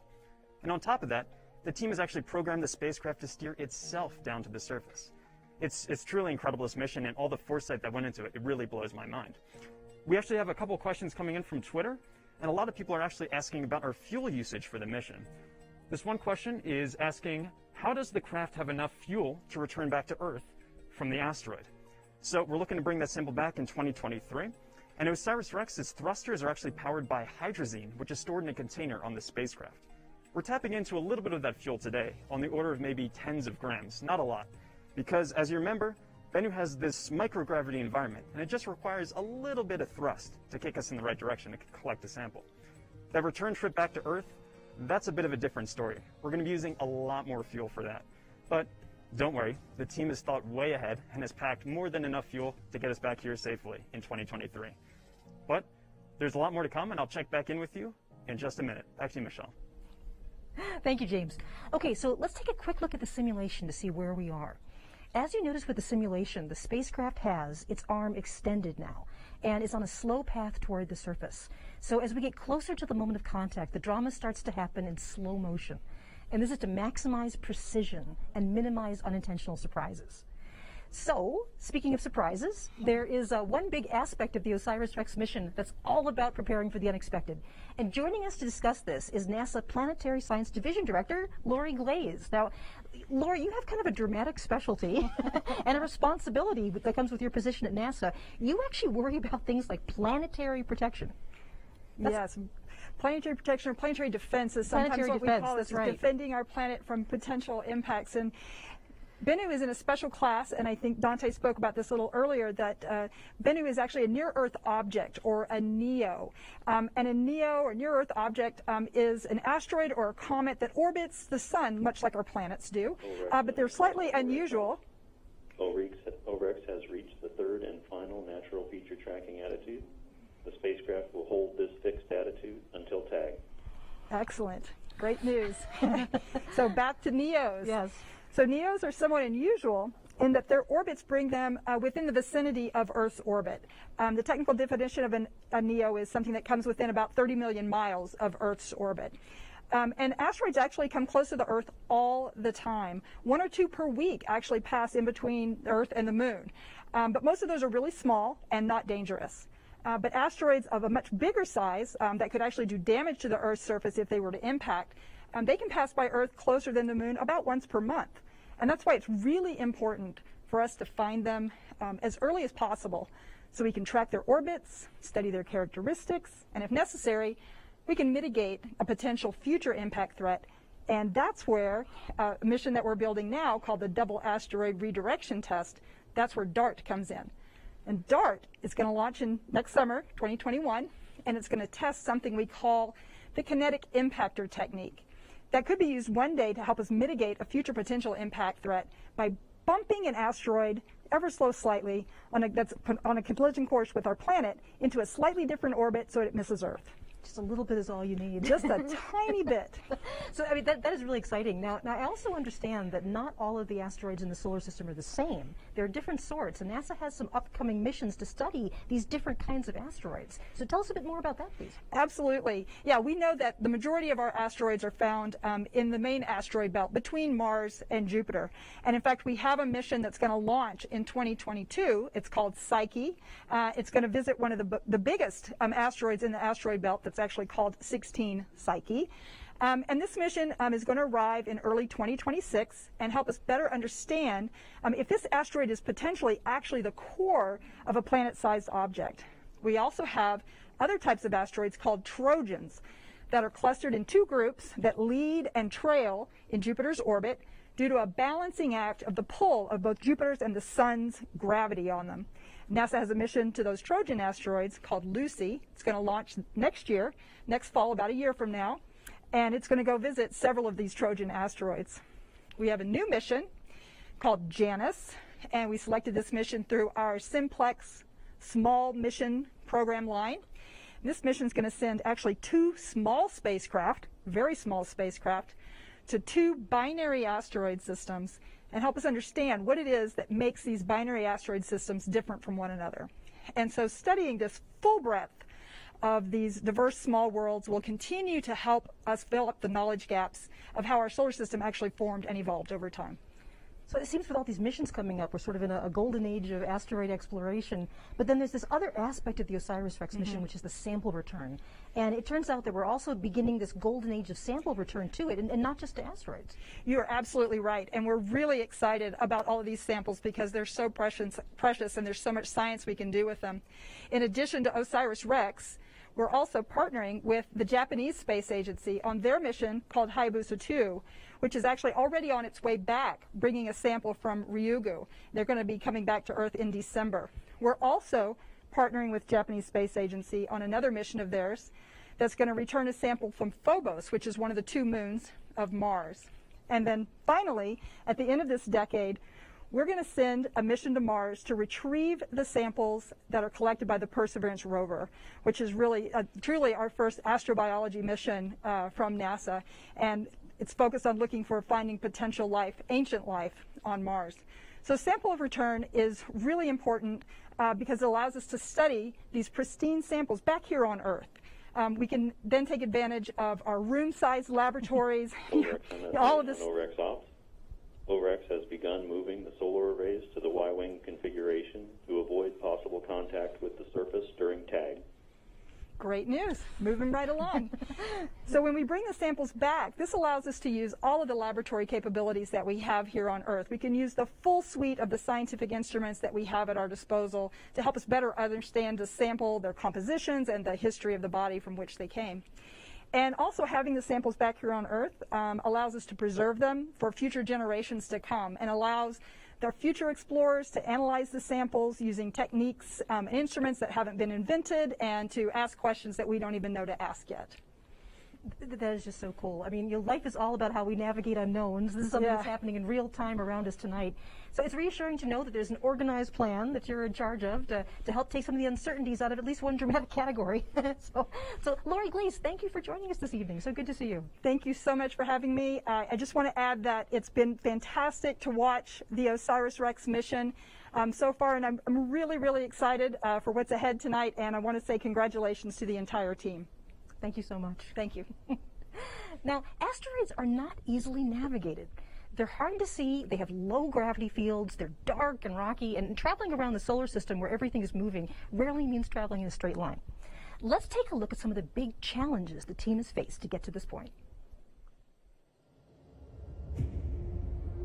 And on top of that, the team has actually programmed the spacecraft to steer itself down to the surface. It's truly incredible, this mission, and all the foresight that went into it. It really blows my mind. We actually have a couple questions coming in from Twitter, and a lot of people are actually asking about our fuel usage for the mission. This one question is asking, how does the craft have enough fuel to return back to Earth from the asteroid? So we're looking to bring that sample back in 2023, and Osiris-Rex's thrusters are actually powered by hydrazine, which is stored in a container on the spacecraft. We're tapping into a little bit of that fuel today, on the order of maybe tens of grams, not a lot, because as you remember, Bennu has this microgravity environment, and it just requires a little bit of thrust to kick us in the right direction to collect a sample. That return trip back to Earth, that's a bit of a different story. We're going to be using a lot more fuel for that. But don't worry, the team has thought way ahead and has packed more than enough fuel to get us back here safely in 2023. But there's a lot more to come, and I'll check back in with you in just a minute. Back to you, Michelle. Thank you, James. Okay, so let's take a quick look at the simulation to see where we are. As you notice with the simulation, the spacecraft has its arm extended now and is on a slow path toward the surface. So as we get closer to the moment of contact, the drama starts to happen in slow motion. And this is to maximize precision and minimize unintentional surprises. So, speaking of surprises, there is one big aspect of the Osiris-Rex mission that's all about preparing for the unexpected. And joining us to discuss this is NASA Planetary Science Division Director, Lori Glaze. Now, Lori, you have kind of a dramatic specialty and a responsibility that comes with your position at NASA. You actually worry about things like planetary protection. Yes. Planetary protection or planetary defense is sometimes what we call it, defending our planet from potential impacts. And Bennu is in a special class, and I think Dante spoke about this a little earlier, that Bennu is actually a near-Earth object, or a NEO. And a NEO, or near-Earth object, is an asteroid or a comet that orbits the sun, much like our planets do, but they're slightly unusual. Osiris-Rex has reached the third and final natural feature tracking attitude. The spacecraft will hold this fixed attitude until tag. Excellent. Great news. So back to NEOs. Yes. So NEOs are somewhat unusual in that their orbits bring them within the vicinity of Earth's orbit. The technical definition of a NEO is something that comes within about 30 million miles of Earth's orbit. And asteroids actually come close to the Earth all the time. 1 or 2 per week actually pass in between Earth and the Moon. But most of those are really small and not dangerous. But asteroids of a much bigger size that could actually do damage to the Earth's surface if they were to impact, they can pass by Earth closer than the Moon about once per month. And that's why it's really important for us to find them as early as possible so we can track their orbits, study their characteristics, and if necessary, we can mitigate a potential future impact threat. And that's where a mission that we're building now called the Double Asteroid Redirection Test, that's where DART comes in. And DART is going to launch in next summer, 2021, and it's going to test something we call the kinetic impactor technique. That could be used one day to help us mitigate a future potential impact threat by bumping an asteroid ever so slightly that's on a collision course with our planet into a slightly different orbit so it misses Earth. Just a little bit is all you need. Just a tiny bit. So, I mean, that is really exciting. Now, I also understand that not all of the asteroids in the solar system are the same. There are different sorts, and NASA has some upcoming missions to study these different kinds of asteroids. So tell us a bit more about that, please. Absolutely. Yeah, we know that the majority of our asteroids are found in the main asteroid belt between Mars and Jupiter. And in fact, we have a mission that's going to launch in 2022. It's called Psyche. It's going to visit one of the biggest asteroids in the asteroid belt that's actually called 16 Psyche. And this mission is going to arrive in early 2026 and help us better understand if this asteroid is potentially actually the core of a planet-sized object. We also have other types of asteroids called Trojans that are clustered in two groups that lead and trail in Jupiter's orbit due to a balancing act of the pull of both Jupiter's and the Sun's gravity on them. NASA has a mission to those Trojan asteroids called Lucy. It's going to launch next fall, about a year from now, and it's going to go visit several of these Trojan asteroids. We have a new mission called Janus, and we selected this mission through our Simplex small mission program line. This mission is going to send actually two small spacecraft, very small spacecraft, to two binary asteroid systems and help us understand what it is that makes these binary asteroid systems different from one another. And so studying this full breadth of these diverse small worlds will continue to help us fill up the knowledge gaps of how our solar system actually formed and evolved over time. So it seems with all these missions coming up, we're sort of in a golden age of asteroid exploration. But then there's this other aspect of the Osiris-Rex mission, which is the sample return. And it turns out that we're also beginning this golden age of sample return to it, and not just to asteroids. You're absolutely right. And we're really excited about all of these samples because they're so precious and there's so much science we can do with them. In addition to Osiris-Rex, we're also partnering with the Japanese Space Agency on their mission called Hayabusa 2, which is actually already on its way back, bringing a sample from Ryugu. They're going to be coming back to Earth in December. We're also partnering with Japanese Space Agency on another mission of theirs that's going to return a sample from Phobos, which is one of the two moons of Mars. And then finally, at the end of this decade, we're going to send a mission to Mars to retrieve the samples that are collected by the Perseverance rover, which is really truly our first astrobiology mission from NASA. And it's focused on looking for finding potential life, ancient life, on Mars. So sample of return is really important because it allows us to study these pristine samples back here on Earth. We can then take advantage of our room-sized laboratories. All of this. OREX off. OREX has begun moving the solar arrays to the Y-wing configuration to avoid possible contact with the surface during tag. Great news, moving right along. So when we bring the samples back, this allows us to use all of the laboratory capabilities that we have here on Earth. We can use the full suite of the scientific instruments that we have at our disposal to help us better understand the sample, their compositions, and the history of the body from which they came. And also having the samples back here on Earth allows us to preserve them for future generations to come and allows their future explorers to analyze the samples using techniques and instruments that haven't been invented and to ask questions that we don't even know to ask yet. That is just so cool. I mean, your life is all about how we navigate unknowns. This is something that's happening in real time around us tonight. So it's reassuring to know that there's an organized plan that you're in charge of to help take some of the uncertainties out of at least one dramatic category. So Lori Glaze, thank you for joining us this evening. So good to see you. Thank you so much for having me. I just want to add that it's been fantastic to watch the Osiris-Rex mission so far, and I'm really, really excited for what's ahead tonight, and I want to say congratulations to the entire team. Thank you so much. Thank you. Now, asteroids are not easily navigated. They're hard to see, they have low gravity fields, they're dark and rocky, and traveling around the solar system where everything is moving rarely means traveling in a straight line. Let's take a look at some of the big challenges the team has faced to get to this point.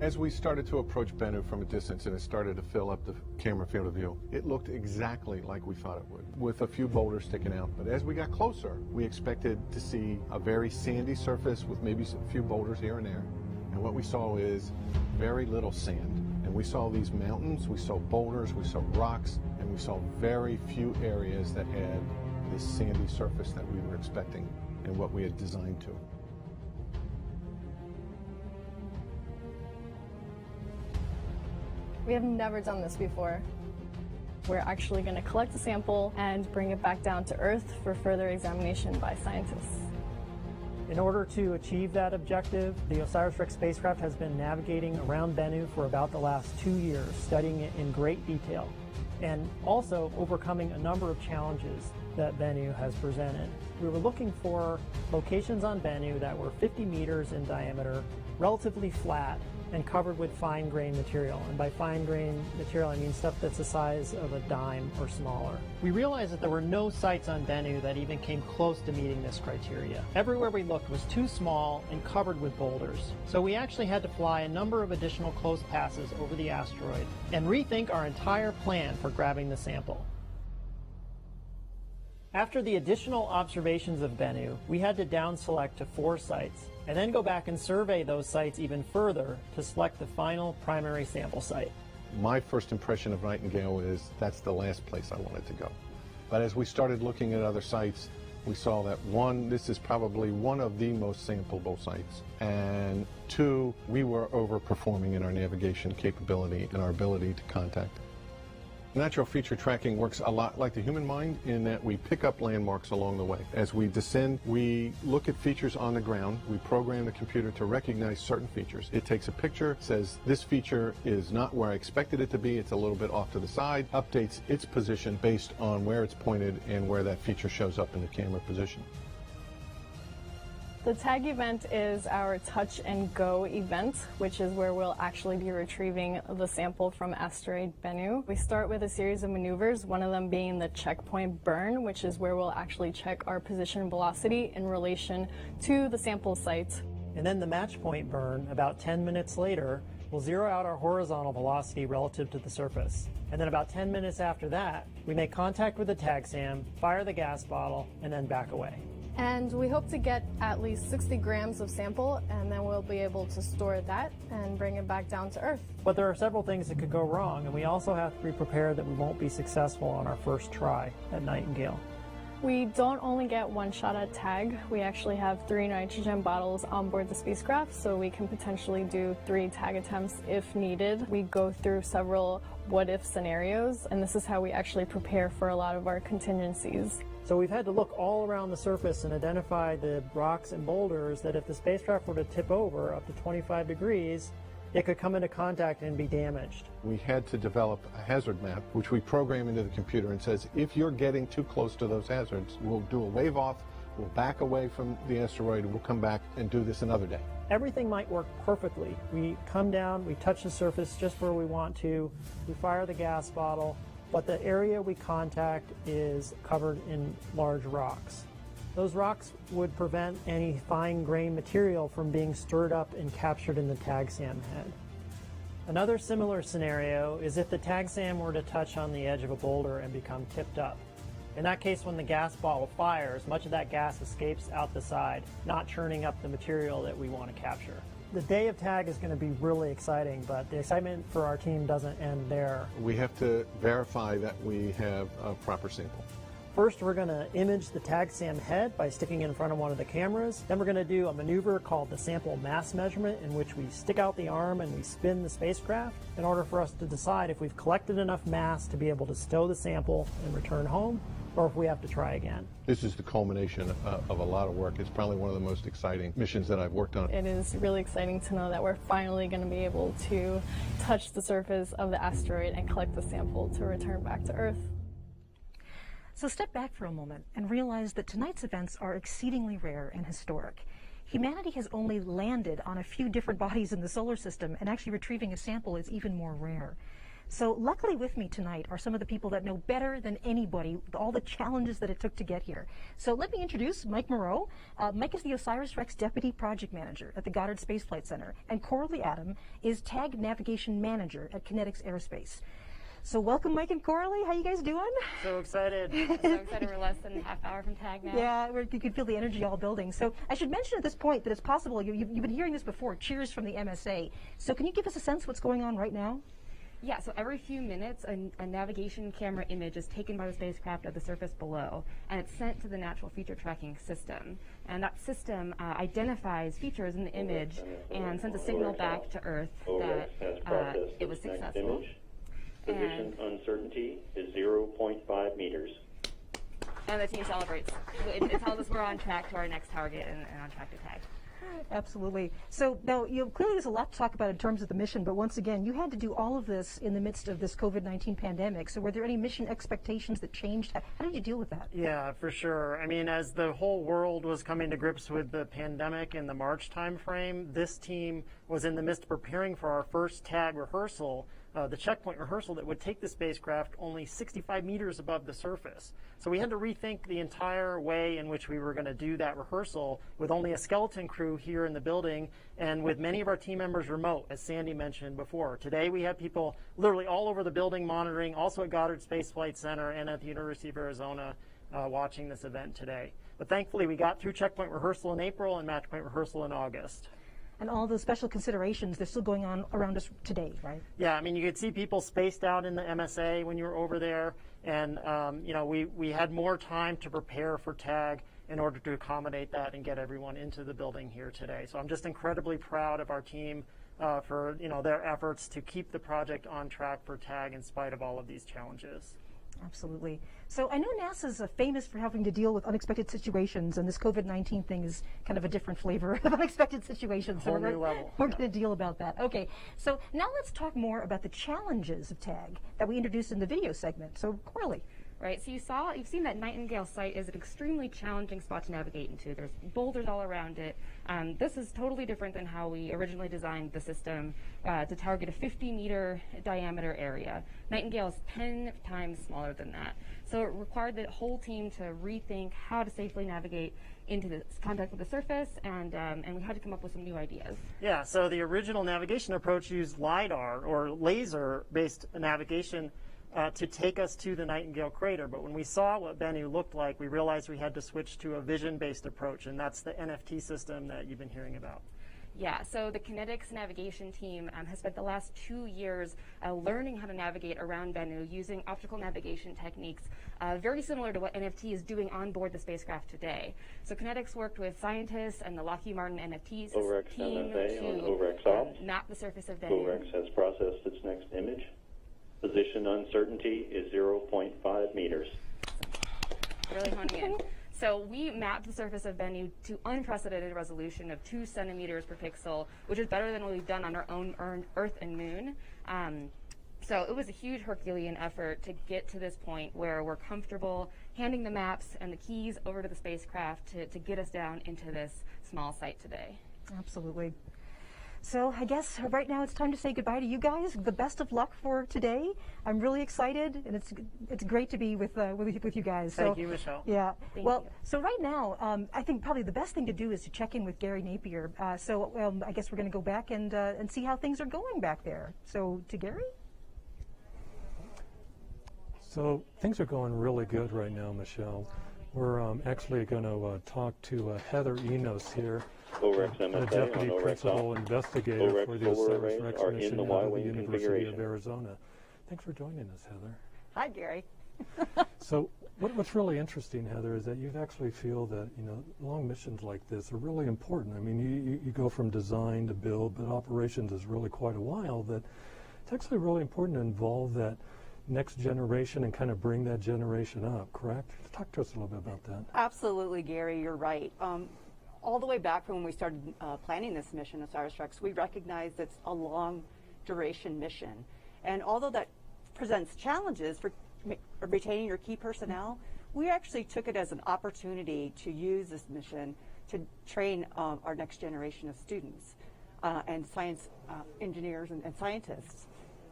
As we started to approach Bennu from a distance and it started to fill up the camera field of view, it looked exactly like we thought it would, with a few boulders sticking out. But as we got closer, we expected to see a very sandy surface with maybe a few boulders here and there. And what we saw is very little sand. And we saw these mountains, we saw boulders, we saw rocks, and we saw very few areas that had this sandy surface that we were expecting and what we had designed to. We have never done this before. We're actually going to collect a sample and bring it back down to Earth for further examination by scientists. In order to achieve that objective, the Osiris-Rex spacecraft has been navigating around Bennu for about the last 2 years, studying it in great detail, and also overcoming a number of challenges that Bennu has presented. We were looking for locations on Bennu that were 50 meters in diameter, relatively flat, and covered with fine-grained material. And by fine-grained material, I mean stuff that's the size of a dime or smaller. We realized that there were no sites on Bennu that even came close to meeting this criteria. Everywhere we looked was too small and covered with boulders. So we actually had to fly a number of additional close passes over the asteroid and rethink our entire plan for grabbing the sample. After the additional observations of Bennu, we had to down-select to 4 sites, and then go back and survey those sites even further to select the final primary sample site. My first impression of Nightingale is that's the last place I wanted to go. But as we started looking at other sites, we saw that 1, this is probably one of the most sampleable sites, and 2, we were overperforming in our navigation capability and our ability to contact. Natural feature tracking works a lot like the human mind in that we pick up landmarks along the way. As we descend, we look at features on the ground. We program the computer to recognize certain features. It takes a picture, says this feature is not where I expected it to be, it's a little bit off to the side, updates its position based on where it's pointed and where that feature shows up in the camera position. The tag event is our touch and go event, which is where we'll actually be retrieving the sample from asteroid Bennu. We start with a series of maneuvers, one of them being the checkpoint burn, which is where we'll actually check our position velocity in relation to the sample site. And then the match point burn, about 10 minutes later, will zero out our horizontal velocity relative to the surface. And then about 10 minutes after that, we make contact with the tag SAM, fire the gas bottle, and then back away. And we hope to get at least 60 grams of sample, and then we'll be able to store that and bring it back down to Earth. But there are several things that could go wrong, and we also have to be prepared that we won't be successful on our first try at Nightingale. We don't only get one shot at tag, we actually have 3 nitrogen bottles on board the spacecraft, so we can potentially do 3 tag attempts if needed. We go through several what-if scenarios, and this is how we actually prepare for a lot of our contingencies. So we've had to look all around the surface and identify the rocks and boulders that if the spacecraft were to tip over up to 25 degrees, it could come into contact and be damaged. We had to develop a hazard map, which we program into the computer and says, if you're getting too close to those hazards, we'll do a wave off, we'll back away from the asteroid, and we'll come back and do this another day. Everything might work perfectly. We come down, we touch the surface just where we want to, we fire the gas bottle, but the area we contact is covered in large rocks. Those rocks would prevent any fine-grained material from being stirred up and captured in the tag SAM head. Another similar scenario is if the tag SAM were to touch on the edge of a boulder and become tipped up. In that case, when the gas bottle fires, much of that gas escapes out the side, not churning up the material that we want to capture. The day of tag is going to be really exciting, but the excitement for our team doesn't end there. We have to verify that we have a proper sample. First, we're going to image the tag SAM head by sticking it in front of one of the cameras. Then we're going to do a maneuver called the sample mass measurement, in which we stick out the arm and we spin the spacecraft in order for us to decide if we've collected enough mass to be able to stow the sample and return home, or if we have to try again. This is the culmination of a lot of work. It's probably one of the most exciting missions that I've worked on. It is really exciting to know that we're finally going to be able to touch the surface of the asteroid and collect the sample to return back to Earth. So step back for a moment and realize that tonight's events are exceedingly rare and historic. Humanity has only landed on a few different bodies in the solar system, and actually retrieving a sample is even more rare. So luckily with me tonight are some of the people that know better than anybody all the challenges that it took to get here. So let me introduce Mike Moreau. Mike is the Osiris-Rex Deputy Project Manager at the Goddard Space Flight Center, and Coralie Adam is Tag Navigation Manager at Kinetics Aerospace. So welcome, Mike and Coralie. How you guys doing? So excited. So excited. We're less than a half hour from tag now. Yeah, you can feel the energy all building. So I should mention at this point that it's possible, you've been hearing this before, cheers from the MSA. So can you give us a sense of what's going on right now? Yeah, so every few minutes, a navigation camera image is taken by the spacecraft of the surface below, and it's sent to the natural feature tracking system. And that system identifies features in the image and sends a signal back to Earth that it was successful. Position uncertainty is 0.5 meters. And the team celebrates. It tells us we're on track to our next target and on track to tag. Absolutely. So now, clearly there's a lot to talk about in terms of the mission, but once again, you had to do all of this in the midst of this COVID-19 pandemic. So were there any mission expectations that changed? How did you deal with that? Yeah, for sure. I mean, as the whole world was coming to grips with the pandemic in the March timeframe, this team was in the midst of preparing for our first tag rehearsal, the checkpoint rehearsal that would take the spacecraft only 65 meters above the surface. So we had to rethink the entire way in which we were going to do that rehearsal with only a skeleton crew here in the building and with many of our team members remote, as Sandy mentioned before. Today we have people literally all over the building monitoring, also at Goddard Space Flight Center and at the University of Arizona watching this event today. But thankfully we got through checkpoint rehearsal in April and match point rehearsal in August. And all those special considerations, they're still going on around us today, right? Yeah, I mean, you could see people spaced out in the MSA when you were over there. And, we had more time to prepare for TAG in order to accommodate that and get everyone into the building here today. So I'm just incredibly proud of our team for, their efforts to keep the project on track for TAG in spite of all of these challenges. Absolutely. So I know NASA's famous for having to deal with unexpected situations, and this COVID-19 thing is kind of a different flavor of unexpected situations. Whole new level. We're going to deal about that. Okay, so now let's talk more about the challenges of TAG that we introduced in the video segment. So Corley. Right, so you've seen that Nightingale site is an extremely challenging spot to navigate into. There's boulders all around it. This is totally different than how we originally designed the system to target a 50-meter diameter area. Nightingale is 10 times smaller than that. So it required the whole team to rethink how to safely navigate into the contact with the surface, and we had to come up with some new ideas. Yeah, so the original navigation approach used LiDAR, or laser-based navigation, to take us to the Nightingale crater. But when we saw what Bennu looked like, we realized we had to switch to a vision-based approach, and that's the NFT system that you've been hearing about. Yeah, so the Kinetics navigation team has spent the last 2 years learning how to navigate around Bennu using optical navigation techniques very similar to what NFT is doing on board the spacecraft today. So Kinetics worked with scientists and the Lockheed Martin NFT team to map the surface of Bennu. OREX has processed its next image. Position uncertainty is 0.5 meters. Really honing in. So we mapped the surface of Bennu to unprecedented resolution of 2 centimeters per pixel, which is better than what we've done on our own Earth and Moon. So it was a huge Herculean effort to get to this point where we're comfortable handing the maps and the keys over to the spacecraft to get us down into this small site today. Absolutely. So I guess right now it's time to say goodbye to you guys. The best of luck for today. I'm really excited, and it's great to be with you guys. Thank you, Michelle. Yeah. Thank you. So right now, I think probably the best thing to do is to check in with Gary Napier. I guess we're going to go back and see how things are going back there. So to Gary. So things are going really good right now, Michelle. We're actually going to talk to Heather Enos here. OREX the MSA Deputy on OREX Principal Op. Investigator OREX for the solar Osiris-Rex arrays are mission in the out of the Y-wing University configuration. of Arizona. Thanks for joining us, Heather. Hi, Gary. So what's really interesting, Heather, is that you actually feel that, long missions like this are really important. I mean, you go from design to build, but operations is really quite a while. That it's actually really important to involve that next generation and kind of bring that generation up, correct? Talk to us a little bit about that. Absolutely, Gary, you're right. All the way back from when we started planning this mission, Osiris-Rex, we recognized it's a long duration mission. And although that presents challenges for retaining your key personnel, we actually took it as an opportunity to use this mission to train our next generation of students and science engineers and scientists.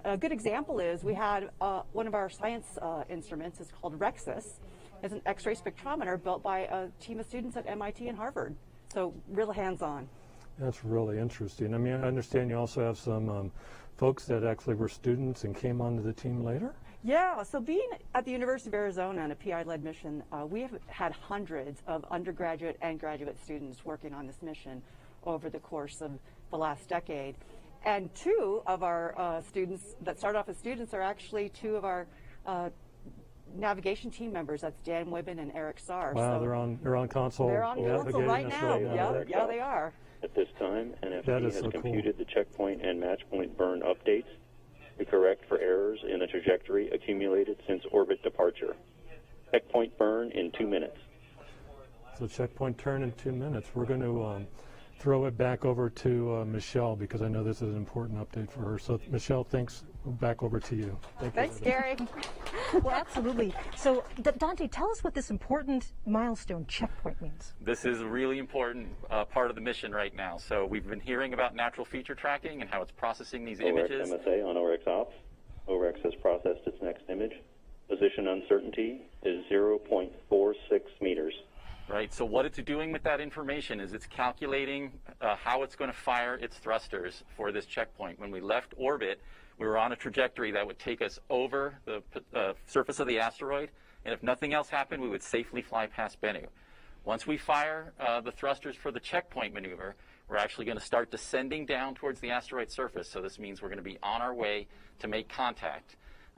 A good example is we had one of our science instruments is called Rexus. It's an X-ray spectrometer built by a team of students at MIT and Harvard. So real hands-on. That's really interesting. I mean, I understand you also have some folks that actually were students and came onto the team later? Yeah, so being at the University of Arizona on a PI-led mission, we have had hundreds of undergraduate and graduate students working on this mission over the course of the last decade. And 2 of our students that started off as students are actually 2 of our navigation team members. That's Dan Wibben and Eric Sarr. Wow, so they're on console. They're on console right now. Yeah, they are. At this time, NFT has so computed the checkpoint and matchpoint burn updates to correct for errors in the trajectory accumulated since orbit departure. Checkpoint burn in 2 minutes. So checkpoint turn in 2 minutes. We're going to throw it back over to Michelle, because I know this is an important update for her. So Michelle, thanks. Back over to you. Thanks, Gary. Well, absolutely. So, Dante, tell us what this important milestone checkpoint means. This is a really important part of the mission right now. So we've been hearing about natural feature tracking and how it's processing these images. MSA on OREX ops. OREX has processed its next image. Position uncertainty is 0.46 meters. Right, so what it's doing with that information is it's calculating how it's going to fire its thrusters for this checkpoint. When we left orbit, we were on a trajectory that would take us over the surface of the asteroid, and if nothing else happened, we would safely fly past Bennu. Once we fire the thrusters for the checkpoint maneuver, we're actually going to start descending down towards the asteroid surface, so this means we're going to be on our way to make contact.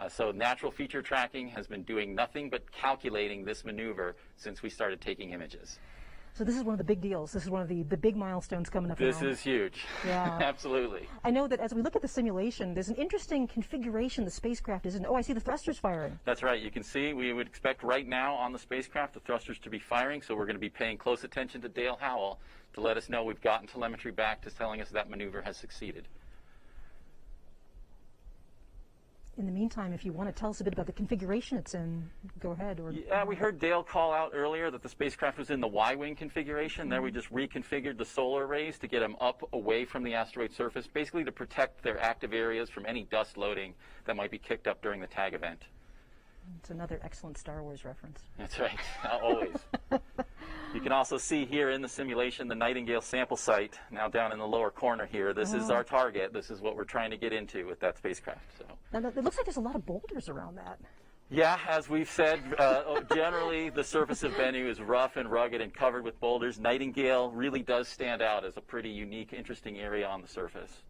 So natural feature tracking has been doing nothing but calculating this maneuver since we started taking images. So this is one of the big deals. This is one of the big milestones coming up. This is huge. Yeah. Absolutely. I know that as we look at the simulation, there's an interesting configuration the spacecraft is in. Oh, I see the thrusters firing. That's right. You can see we would expect right now on the spacecraft the thrusters to be firing, so we're going to be paying close attention to Dale Howell to let us know we've gotten telemetry back to telling us that maneuver has succeeded. In the meantime, if you want to tell us a bit about the configuration it's in, go ahead. Yeah, we heard Dale call out earlier that the spacecraft was in the Y-wing configuration. There we just reconfigured the solar arrays to get them up away from the asteroid surface, basically to protect their active areas from any dust loading that might be kicked up during the tag event. It's another excellent Star Wars reference. That's right, always. You can also see here in the simulation the Nightingale sample site, now down in the lower corner here. This is our target. This is what we're trying to get into with that spacecraft. So. Now, it looks like there's a lot of boulders around that. Yeah, as we've said, generally the surface of Bennu is rough and rugged and covered with boulders. Nightingale really does stand out as a pretty unique, interesting area on the surface.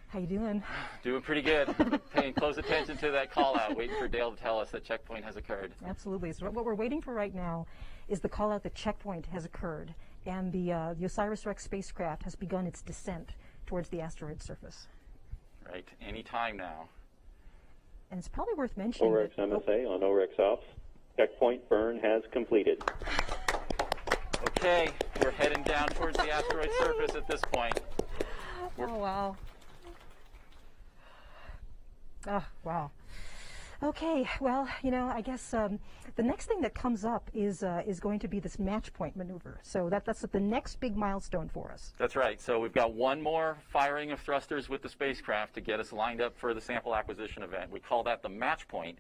How you doing? Doing pretty good. Paying close attention to that call out, waiting for Dale to tell us that checkpoint has occurred. Absolutely. So what we're waiting for right now is the call out that checkpoint has occurred, and the Osiris-Rex spacecraft has begun its descent towards the asteroid surface. Right. Any time now. And it's probably worth mentioning. OREX MSA on OREX ops. Checkpoint burn has completed. Okay, we're heading down towards the asteroid surface at this point. Oh, wow. Oh, wow. Okay, well, you know, I guess the next thing that comes up is going to be this match point maneuver. So that's the next big milestone for us. That's right. So we've got one more firing of thrusters with the spacecraft to get us lined up for the sample acquisition event. We call that the match point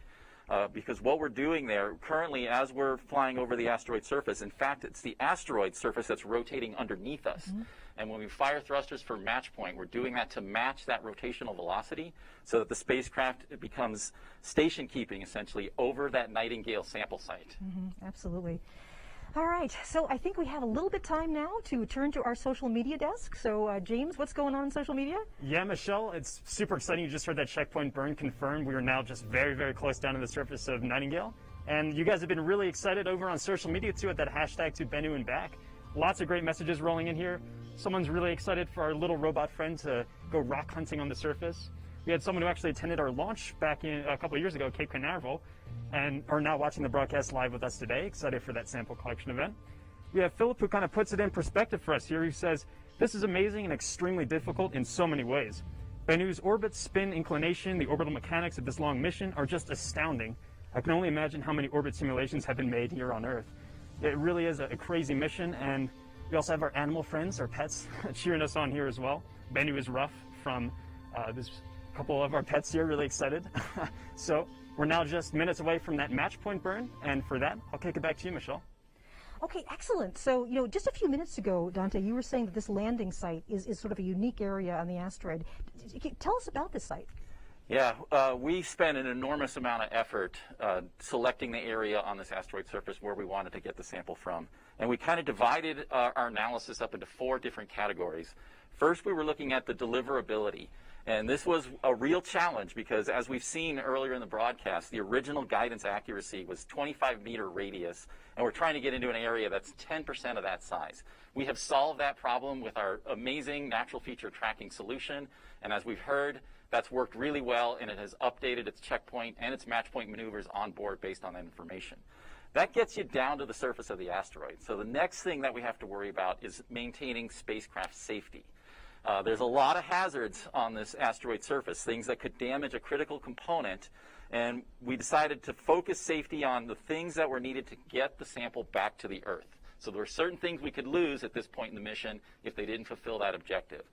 because what we're doing there currently as we're flying over the asteroid surface, in fact, it's the asteroid surface that's rotating underneath us. Mm-hmm. And when we fire thrusters for match point, we're doing that to match that rotational velocity so that the spacecraft becomes station keeping essentially over that Nightingale sample site. Mm-hmm, absolutely. All right, so I think we have a little bit time now to turn to our social media desk. So James, what's going on in social media? Yeah, Michelle, it's super exciting. You just heard that checkpoint burn confirmed. We are now just very, very close down to the surface of Nightingale. And you guys have been really excited over on social media too at that hashtag to Bennu and back. Lots of great messages rolling in here. Someone's really excited for our little robot friend to go rock hunting on the surface. We had someone who actually attended our launch back in a couple of years ago at Cape Canaveral and are now watching the broadcast live with us today, excited for that sample collection event. We have Philip who kind of puts it in perspective for us here. He says, this is amazing and extremely difficult in so many ways. Bennu's orbit, spin, inclination, the orbital mechanics of this long mission are just astounding. I can only imagine how many orbit simulations have been made here on Earth. It really is a crazy mission, and we also have our animal friends, our pets, cheering us on here as well. Bennu is rough from this couple of our pets here, really excited. So we're now just minutes away from that match point burn, and for that, I'll kick it back to you, Michelle. Okay, excellent. So, you know, just a few minutes ago, Dante, you were saying that this landing site is sort of a unique area on the asteroid. Tell us about this site. Yeah, we spent an enormous amount of effort selecting the area on this asteroid surface where we wanted to get the sample from. And we kind of divided our analysis up into 4 different categories. First, we were looking at the deliverability. And this was a real challenge because, as we've seen earlier in the broadcast, the original guidance accuracy was 25-meter radius, and we're trying to get into an area that's 10% of that size. We have solved that problem with our amazing natural feature tracking solution, and as we've heard, that's worked really well, and it has updated its checkpoint and its match point maneuvers on board based on that information. That gets you down to the surface of the asteroid. So the next thing that we have to worry about is maintaining spacecraft safety. There's a lot of hazards on this asteroid surface, things that could damage a critical component, and we decided to focus safety on the things that were needed to get the sample back to the Earth. So there were certain things we could lose at this point in the mission if they didn't fulfill that objective.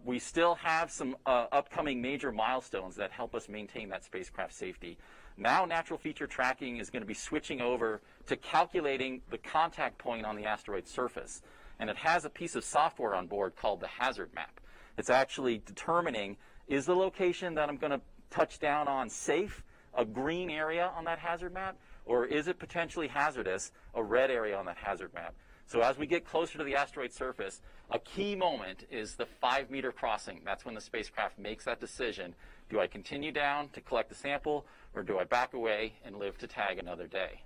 We still have some upcoming major milestones that help us maintain that spacecraft safety. Now natural feature tracking is going to be switching over to calculating the contact point on the asteroid surface. And it has a piece of software on board called the hazard map. It's actually determining, is the location that I'm going to touch down on safe, a green area on that hazard map, or is it potentially hazardous, a red area on that hazard map? So as we get closer to the asteroid surface, a key moment is the 5-meter crossing. That's when the spacecraft makes that decision. Do I continue down to collect the sample, or do I back away and live to tag another day?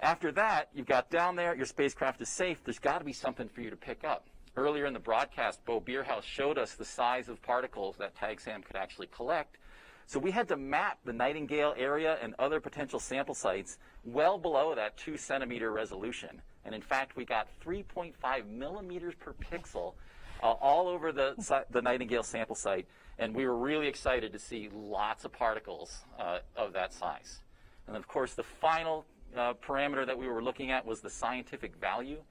After that, you've got down there, your spacecraft is safe. There's got to be something for you to pick up. Earlier in the broadcast, Bo Bierhaus showed us the size of particles that TAGSAM could actually collect. So we had to map the Nightingale area and other potential sample sites well below that 2-centimeter resolution. And in fact, we got 3.5 millimeters per pixel all over the Nightingale sample site. And we were really excited to see lots of particles of that size. And then, of course, the final parameter that we were looking at was the scientific value.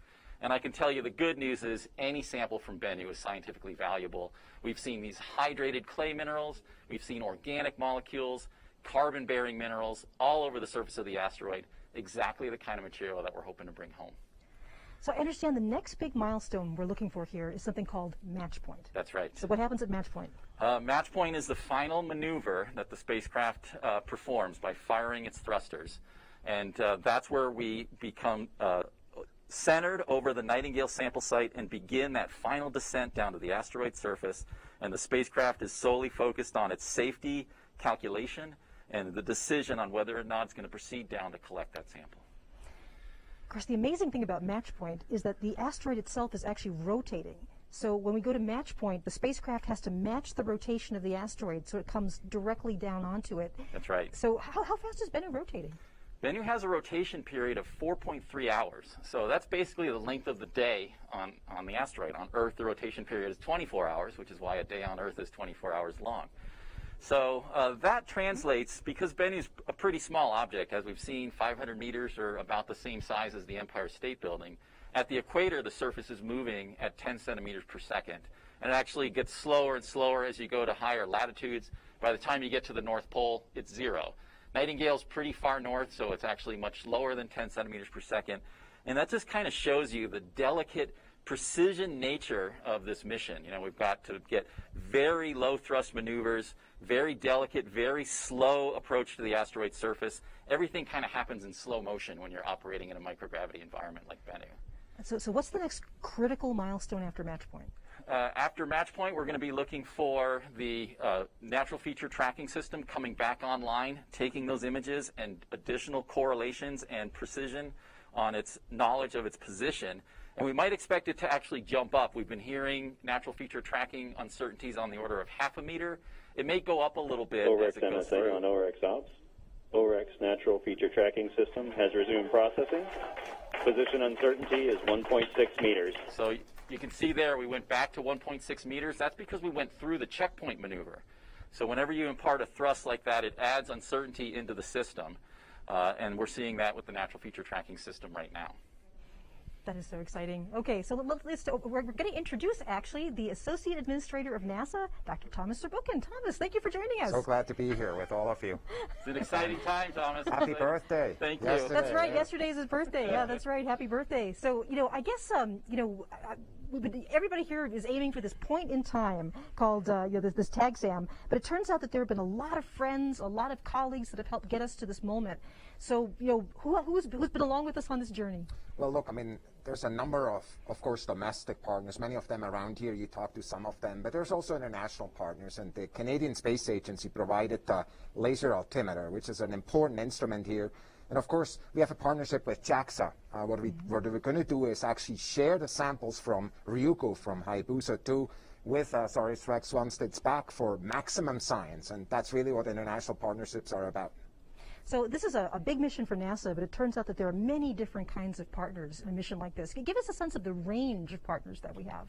And I can tell you the good news is any sample from Bennu is scientifically valuable. We've seen these hydrated clay minerals, we've seen organic molecules, carbon-bearing minerals all over the surface of the asteroid, exactly the kind of material that we're hoping to bring home. So I understand the next big milestone we're looking for here is something called match point. That's right. So what happens at match point? Match point is the final maneuver that the spacecraft performs by firing its thrusters. And that's where we become centered over the Nightingale sample site and begin that final descent down to the asteroid surface. And the spacecraft is solely focused on its safety calculation and the decision on whether or not it's going to proceed down to collect that sample. Of course, the amazing thing about match point is that the asteroid itself is actually rotating. So when we go to match point, the spacecraft has to match the rotation of the asteroid so it comes directly down onto it. That's right. So how fast is Bennu rotating? Bennu has a rotation period of 4.3 hours. So that's basically the length of the day on the asteroid. On Earth, the rotation period is 24 hours, which is why a day on Earth is 24 hours long. So that translates, because Bennu's a pretty small object, as we've seen, 500 meters, or about the same size as the Empire State Building. At the equator, the surface is moving at 10 centimeters per second. And it actually gets slower and slower as you go to higher latitudes. By the time you get to the North Pole, it's 0. Nightingale's pretty far north, so it's actually much lower than 10 centimeters per second. And that just kind of shows you the delicate precision nature of this mission. You know, we've got to get very low thrust maneuvers, very delicate, very slow approach to the asteroid surface. Everything kind of happens in slow motion when you're operating in a microgravity environment like Bennu. So what's the next critical milestone after match point? After match point, we're going to be looking for the natural feature tracking system coming back online, taking those images and additional correlations and precision on its knowledge of its position. And we might expect it to actually jump up. We've been hearing natural feature tracking uncertainties on the order of ½ a meter. It may go up a little bit as it goes through. on ORX Ops. ORX natural feature tracking system has resumed processing. Position uncertainty is 1.6 meters. So you can see there we went back to 1.6 meters. That's because we went through the checkpoint maneuver. So whenever you impart a thrust like that, it adds uncertainty into the system. And we're seeing that with the natural feature tracking system right now. That is so exciting. Okay, so we're going to introduce, actually, the Associate Administrator of NASA, Dr. Thomas Zurbuchen. Thomas, thank you for joining us. So glad to be here with all of you. It's an exciting time, Thomas. Happy birthday. Thank you. Yesterday, that's right. Yesterday's his birthday. Yeah, that's right. Happy birthday. So, I guess, everybody here is aiming for this point in time called this TAGSAM, but it turns out that there have been a lot of friends, a lot of colleagues that have helped get us to this moment. So, who's been along with us on this journey? Well, look, I mean, there's a number of course, domestic partners, many of them around here. You talk to some of them, but there's also international partners, and the Canadian Space Agency provided the laser altimeter, which is an important instrument here. And of course, we have a partnership with JAXA. What we're going to do is actually share the samples from Ryugu, from Hayabusa 2, with Osiris-Rex once it's back for maximum science, and that's really what international partnerships are about. So this is a big mission for NASA, but it turns out that there are many different kinds of partners in a mission like this. Give us a sense of the range of partners that we have.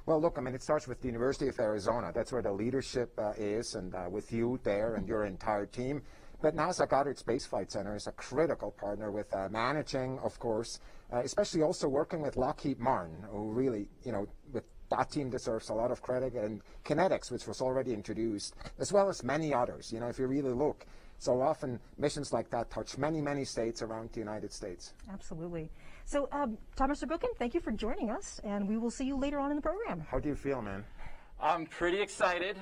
Well, look, I mean, it starts with the University of Arizona. That's where the leadership is, and with you there and your entire team. But NASA Goddard Space Flight Center is a critical partner with managing, of course, especially also working with Lockheed Martin, who really, with that team deserves a lot of credit, and Kinetics, which was already introduced, as well as many others. If you really look, so often missions like that touch many, many states around the United States. Absolutely. So, Thomas Zurbuchen, thank you for joining us, and we will see you later on in the program. How do you feel, man? I'm pretty excited.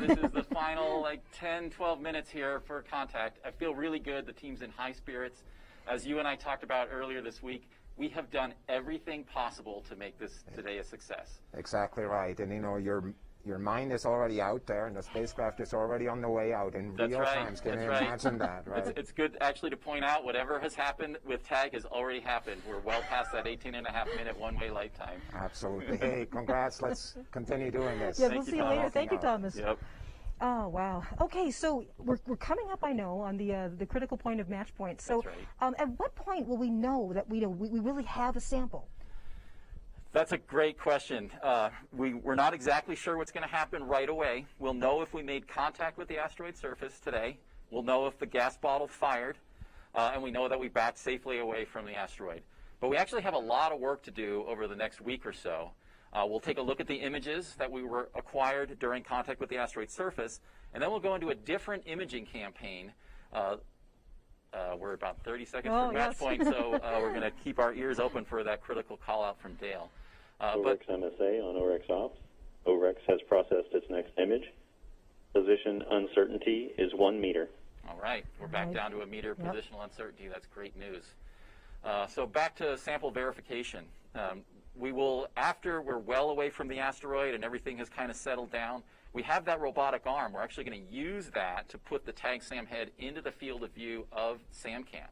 This is the final 10, 12 minutes here for contact. I feel really good. The team's in high spirits. As you and I talked about earlier this week, we have done everything possible to make this today a success. Exactly right. And your mind is already out there, and the spacecraft is already on the way out in real time. Can you imagine that, right? It's good actually to point out whatever has happened with TAG has already happened. We're well past that 18.5-minute one-way lifetime. Absolutely. Hey, congrats. Let's continue doing this. Yeah, we'll see you later. Thank you, Thomas. Yep. Oh, wow. Okay, so we're coming up, I know, on the critical point of match point. So at what point will we know that we really have a sample? That's a great question. We're not exactly sure what's going to happen right away. We'll know if we made contact with the asteroid surface today. We'll know if the gas bottle fired, and we know that we backed safely away from the asteroid. But we actually have a lot of work to do over the next week or so. We'll take a look at the images that we were acquired during contact with the asteroid surface, and then we'll go into a different imaging campaign. We're about 30 seconds from match point, so we're going to keep our ears open for that critical call out from Dale. OREX MSA on OREX Ops. OREX has processed its next image. Position uncertainty is 1 meter. All right, we're back down to a meter positional uncertainty. That's great news. So back to sample verification. We will, after we're well away from the asteroid and everything has kind of settled down, we have that robotic arm. We're actually going to use that to put the TAG SAM head into the field of view of SAMCAM.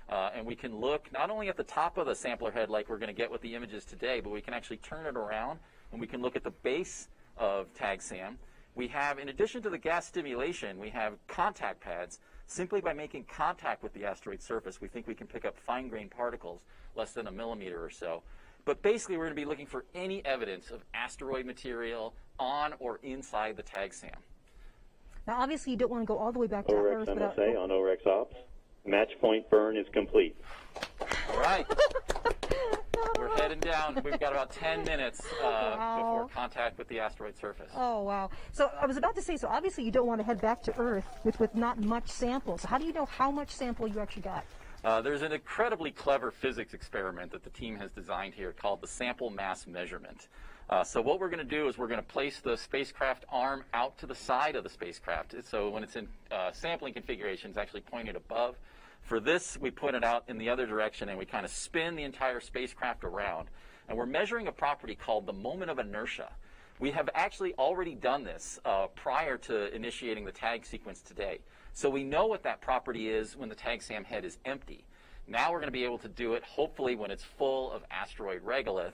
And we can look not only at the top of the sampler head like we're going to get with the images today, but we can actually turn it around and we can look at the base of TAG SAM. We have, in addition to the gas stimulation, we have contact pads. Simply by making contact with the asteroid surface, we think we can pick up fine-grained particles less than a millimeter or so. But basically, we're going to be looking for any evidence of asteroid material on or inside the TAG SAM. Now, obviously, you don't want to go all the way back to OREX Earth without... MSA on OREX Ops. Match point burn is complete. All right. We're heading down. We've got about 10 minutes before contact with the asteroid surface. Oh, wow. So I was about to say, so obviously you don't want to head back to Earth with not much sample. So how do you know how much sample you actually got? There's an incredibly clever physics experiment that the team has designed here called the sample mass measurement. So what we're going to do is we're going to place the spacecraft arm out to the side of the spacecraft. So when it's in sampling configuration, it's actually pointed above. For this, we point it out in the other direction, and we kind of spin the entire spacecraft around. And we're measuring a property called the moment of inertia. We have actually already done this prior to initiating the TAG sequence today. So we know what that property is when the TAG SAM head is empty. Now we're going to be able to do it, hopefully, when it's full of asteroid regolith.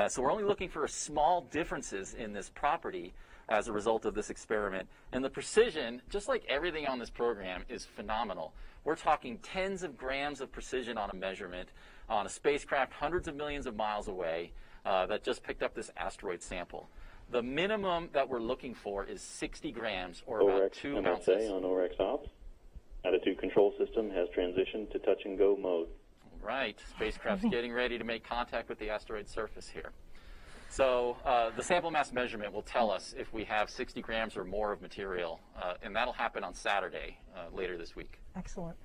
So we're only looking for small differences in this property as a result of this experiment. And the precision, just like everything on this program, is phenomenal. We're talking tens of grams of precision on a measurement on a spacecraft hundreds of millions of miles away that just picked up this asteroid sample. The minimum that we're looking for is 60 grams, or about 2 ounces. MSA on OREX Ops. Attitude control system has transitioned to touch and go mode. Right, spacecraft's getting ready to make contact with the asteroid surface here. So the sample mass measurement will tell us if we have 60 grams or more of material, and that'll happen on Saturday later this week. Excellent.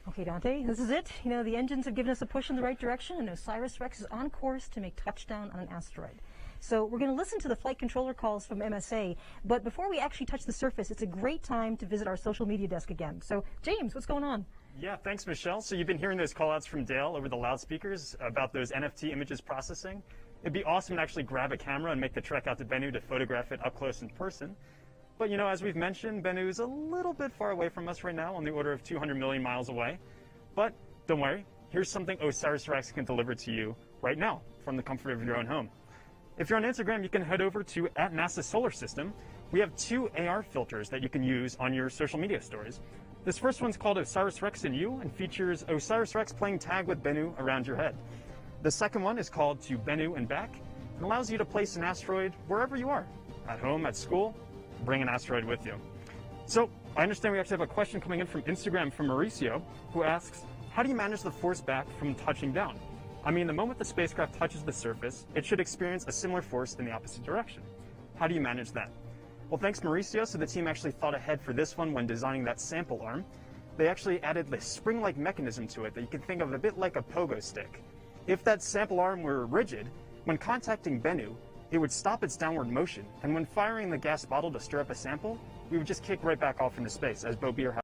Okay, Dante, this is it. You know, the engines have given us a push in the right direction, and Osiris-Rex is on course to make touchdown on an asteroid. So we're going to listen to the flight controller calls from MSA, but before we actually touch the surface, it's a great time to visit our social media desk again. So, James, what's going on? Yeah, thanks, Michelle. So you've been hearing those call-outs from Dale over the loudspeakers about those NFT images processing. It'd be awesome to actually grab a camera and make the trek out to Bennu to photograph it up close in person. But, you know, as we've mentioned, Bennu is a little bit far away from us right now, on the order of 200 million miles away. But don't worry, here's something Osiris-Rex can deliver to you right now from the comfort of your own home. If you're on Instagram, you can head over to @NASA Solar System. We have 2 AR filters that you can use on your social media stories. This first one's called Osiris-Rex and You and features Osiris-Rex playing tag with Bennu around your head. The second one is called To Bennu and Back and allows you to place an asteroid wherever you are, at home, at school, bring an asteroid with you. So I understand we actually have a question coming in from Instagram from Mauricio, who asks, how do you manage the force back from touching down? I mean, the moment the spacecraft touches the surface, it should experience a similar force in the opposite direction. How do you manage that? Well, thanks Mauricio. So the team actually thought ahead for this one when designing that sample arm. They actually added this spring-like mechanism to it that you can think of a bit like a pogo stick. If that sample arm were rigid, when contacting Bennu, it would stop its downward motion, and when firing the gas bottle to stir up a sample, we would just kick right back off into space, as Bo Beer has.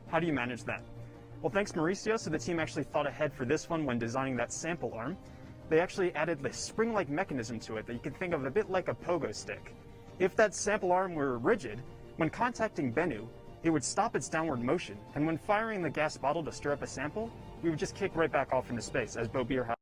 How do you manage that? Well, thanks Mauricio. So the team actually thought ahead for this one when designing that sample arm. They actually added this spring-like mechanism to it that you can think of a bit like a pogo stick. If that sample arm were rigid, when contacting Bennu, it would stop its downward motion, and when firing the gas bottle to stir up a sample, we would just kick right back off into space, as Bo Beer has.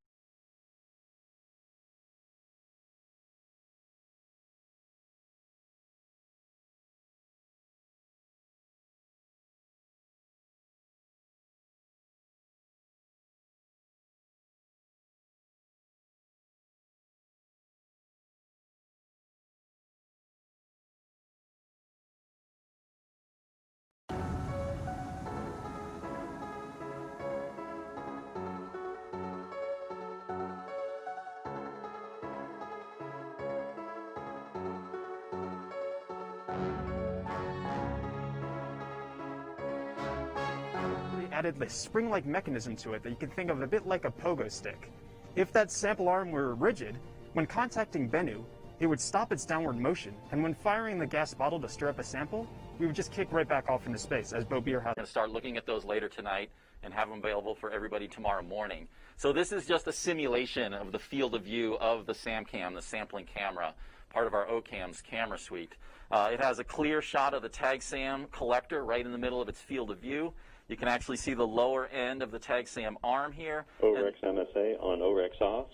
Added this spring-like mechanism to it that you can think of a bit like a pogo stick. If that sample arm were rigid, when contacting Bennu, it would stop its downward motion, and when firing the gas bottle to stir up a sample, we would just kick right back off into space, as Bo Beer has. We're going to start looking at those later tonight and have them available for everybody tomorrow morning. So this is just a simulation of the field of view of the SamCam, the sampling camera, part of our OCAM's camera suite. It has a clear shot of the TAG-SAM collector right in the middle of its field of view. You can actually see the lower end of the TAG-SAM arm here. OREX MSA on OREX off.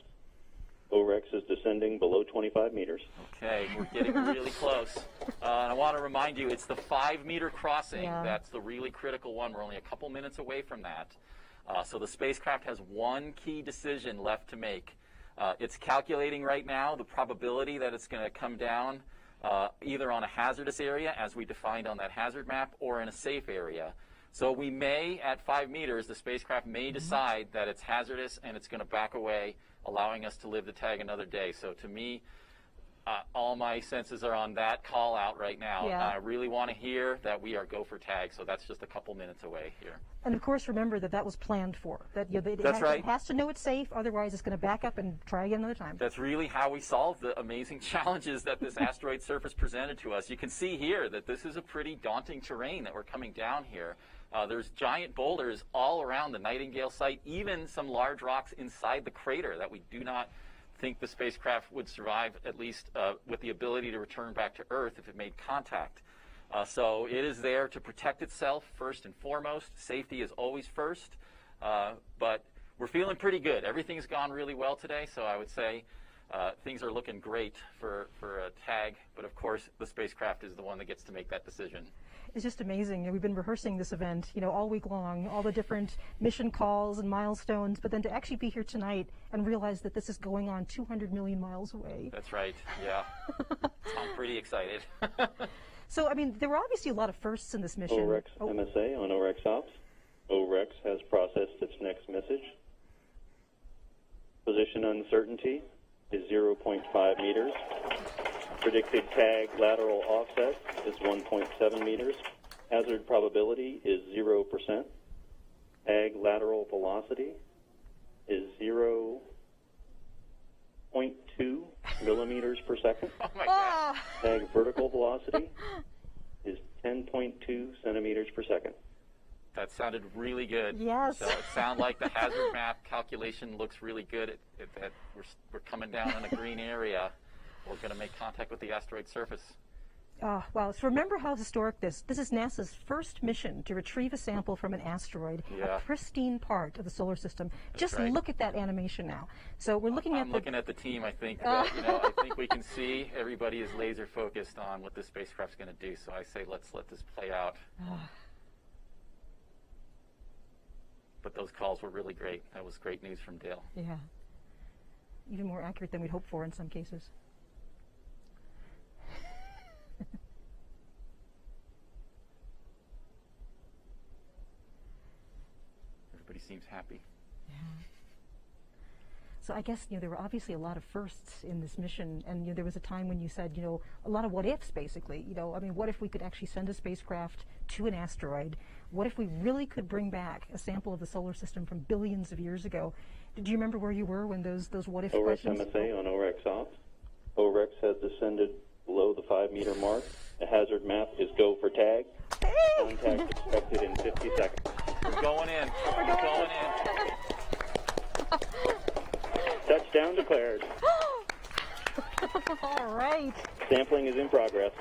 OREX is descending below 25 meters. Okay, we're getting really close. And I want to remind you, it's the 5-meter crossing. Yeah. That's the really critical one. We're only a couple minutes away from that. So the spacecraft has one key decision left to make. It's calculating right now the probability that it's going to come down either on a hazardous area, as we defined on that hazard map, or in a safe area. So we may, at 5 meters, the spacecraft may decide that it's hazardous and it's going to back away, allowing us to live the tag another day. So to me, all my senses are on that call out right now. Yeah. I really want to hear that we are go for tag, so that's just a couple minutes away here. And of course, remember that was planned for. That That's right. It has to know it's safe, otherwise it's going to back up and try again another time. That's really how we solved the amazing challenges that this asteroid surface presented to us. You can see here that this is a pretty daunting terrain that we're coming down here. There's giant boulders all around the Nightingale site, even some large rocks inside the crater that we do not think the spacecraft would survive, at least with the ability to return back to Earth if it made contact. So it is there to protect itself first and foremost. Safety is always first, but we're feeling pretty good. Everything's gone really well today, so I would say things are looking great for a tag, but of course the spacecraft is the one that gets to make that decision. It's just amazing. You know, we've been rehearsing this event, all week long, all the different mission calls and milestones, but then to actually be here tonight and realize that this is going on 200 million miles away. That's right, yeah. I'm pretty excited. So, I mean, there were obviously a lot of firsts in this mission. OREX MSA on OREX Ops. OREX has processed its next message. Position uncertainty is 0.5 meters. Predicted tag lateral offset is 1.7 meters. Hazard probability is 0%. Tag lateral velocity is 0.2 millimeters per second. Oh my God. Tag vertical velocity is 10.2 centimeters per second. That sounded really good. Yes. So it sounds like the hazard map calculation looks really good. That we're coming down in a green area. We're going to make contact with the asteroid surface. Wow. So remember how historic this is NASA's first mission to retrieve a sample from an asteroid, a pristine part of the solar system. Just look at that animation now. So we're looking I'm looking at the team. I think I think we can see everybody is laser focused on what this spacecraft's going to do. So I say let's let this play out. But those calls were really great. That was great news from Dale. Yeah. Even more accurate than we'd hoped for in some cases. Everybody seems happy. Yeah. So I guess, there were obviously a lot of firsts in this mission, and there was a time when you said, a lot of what ifs, basically. I mean, what if we could actually send a spacecraft to an asteroid? What if we really could bring back a sample of the solar system from billions of years ago? Did you remember where you were when those what if questions? OREX MSA on OREX Ops. OREX has descended below the 5-meter mark. The hazard map is go for tag. Contact expected in 50 seconds. We're going in. We're going in. Touchdown declared. All right. Sampling is in progress.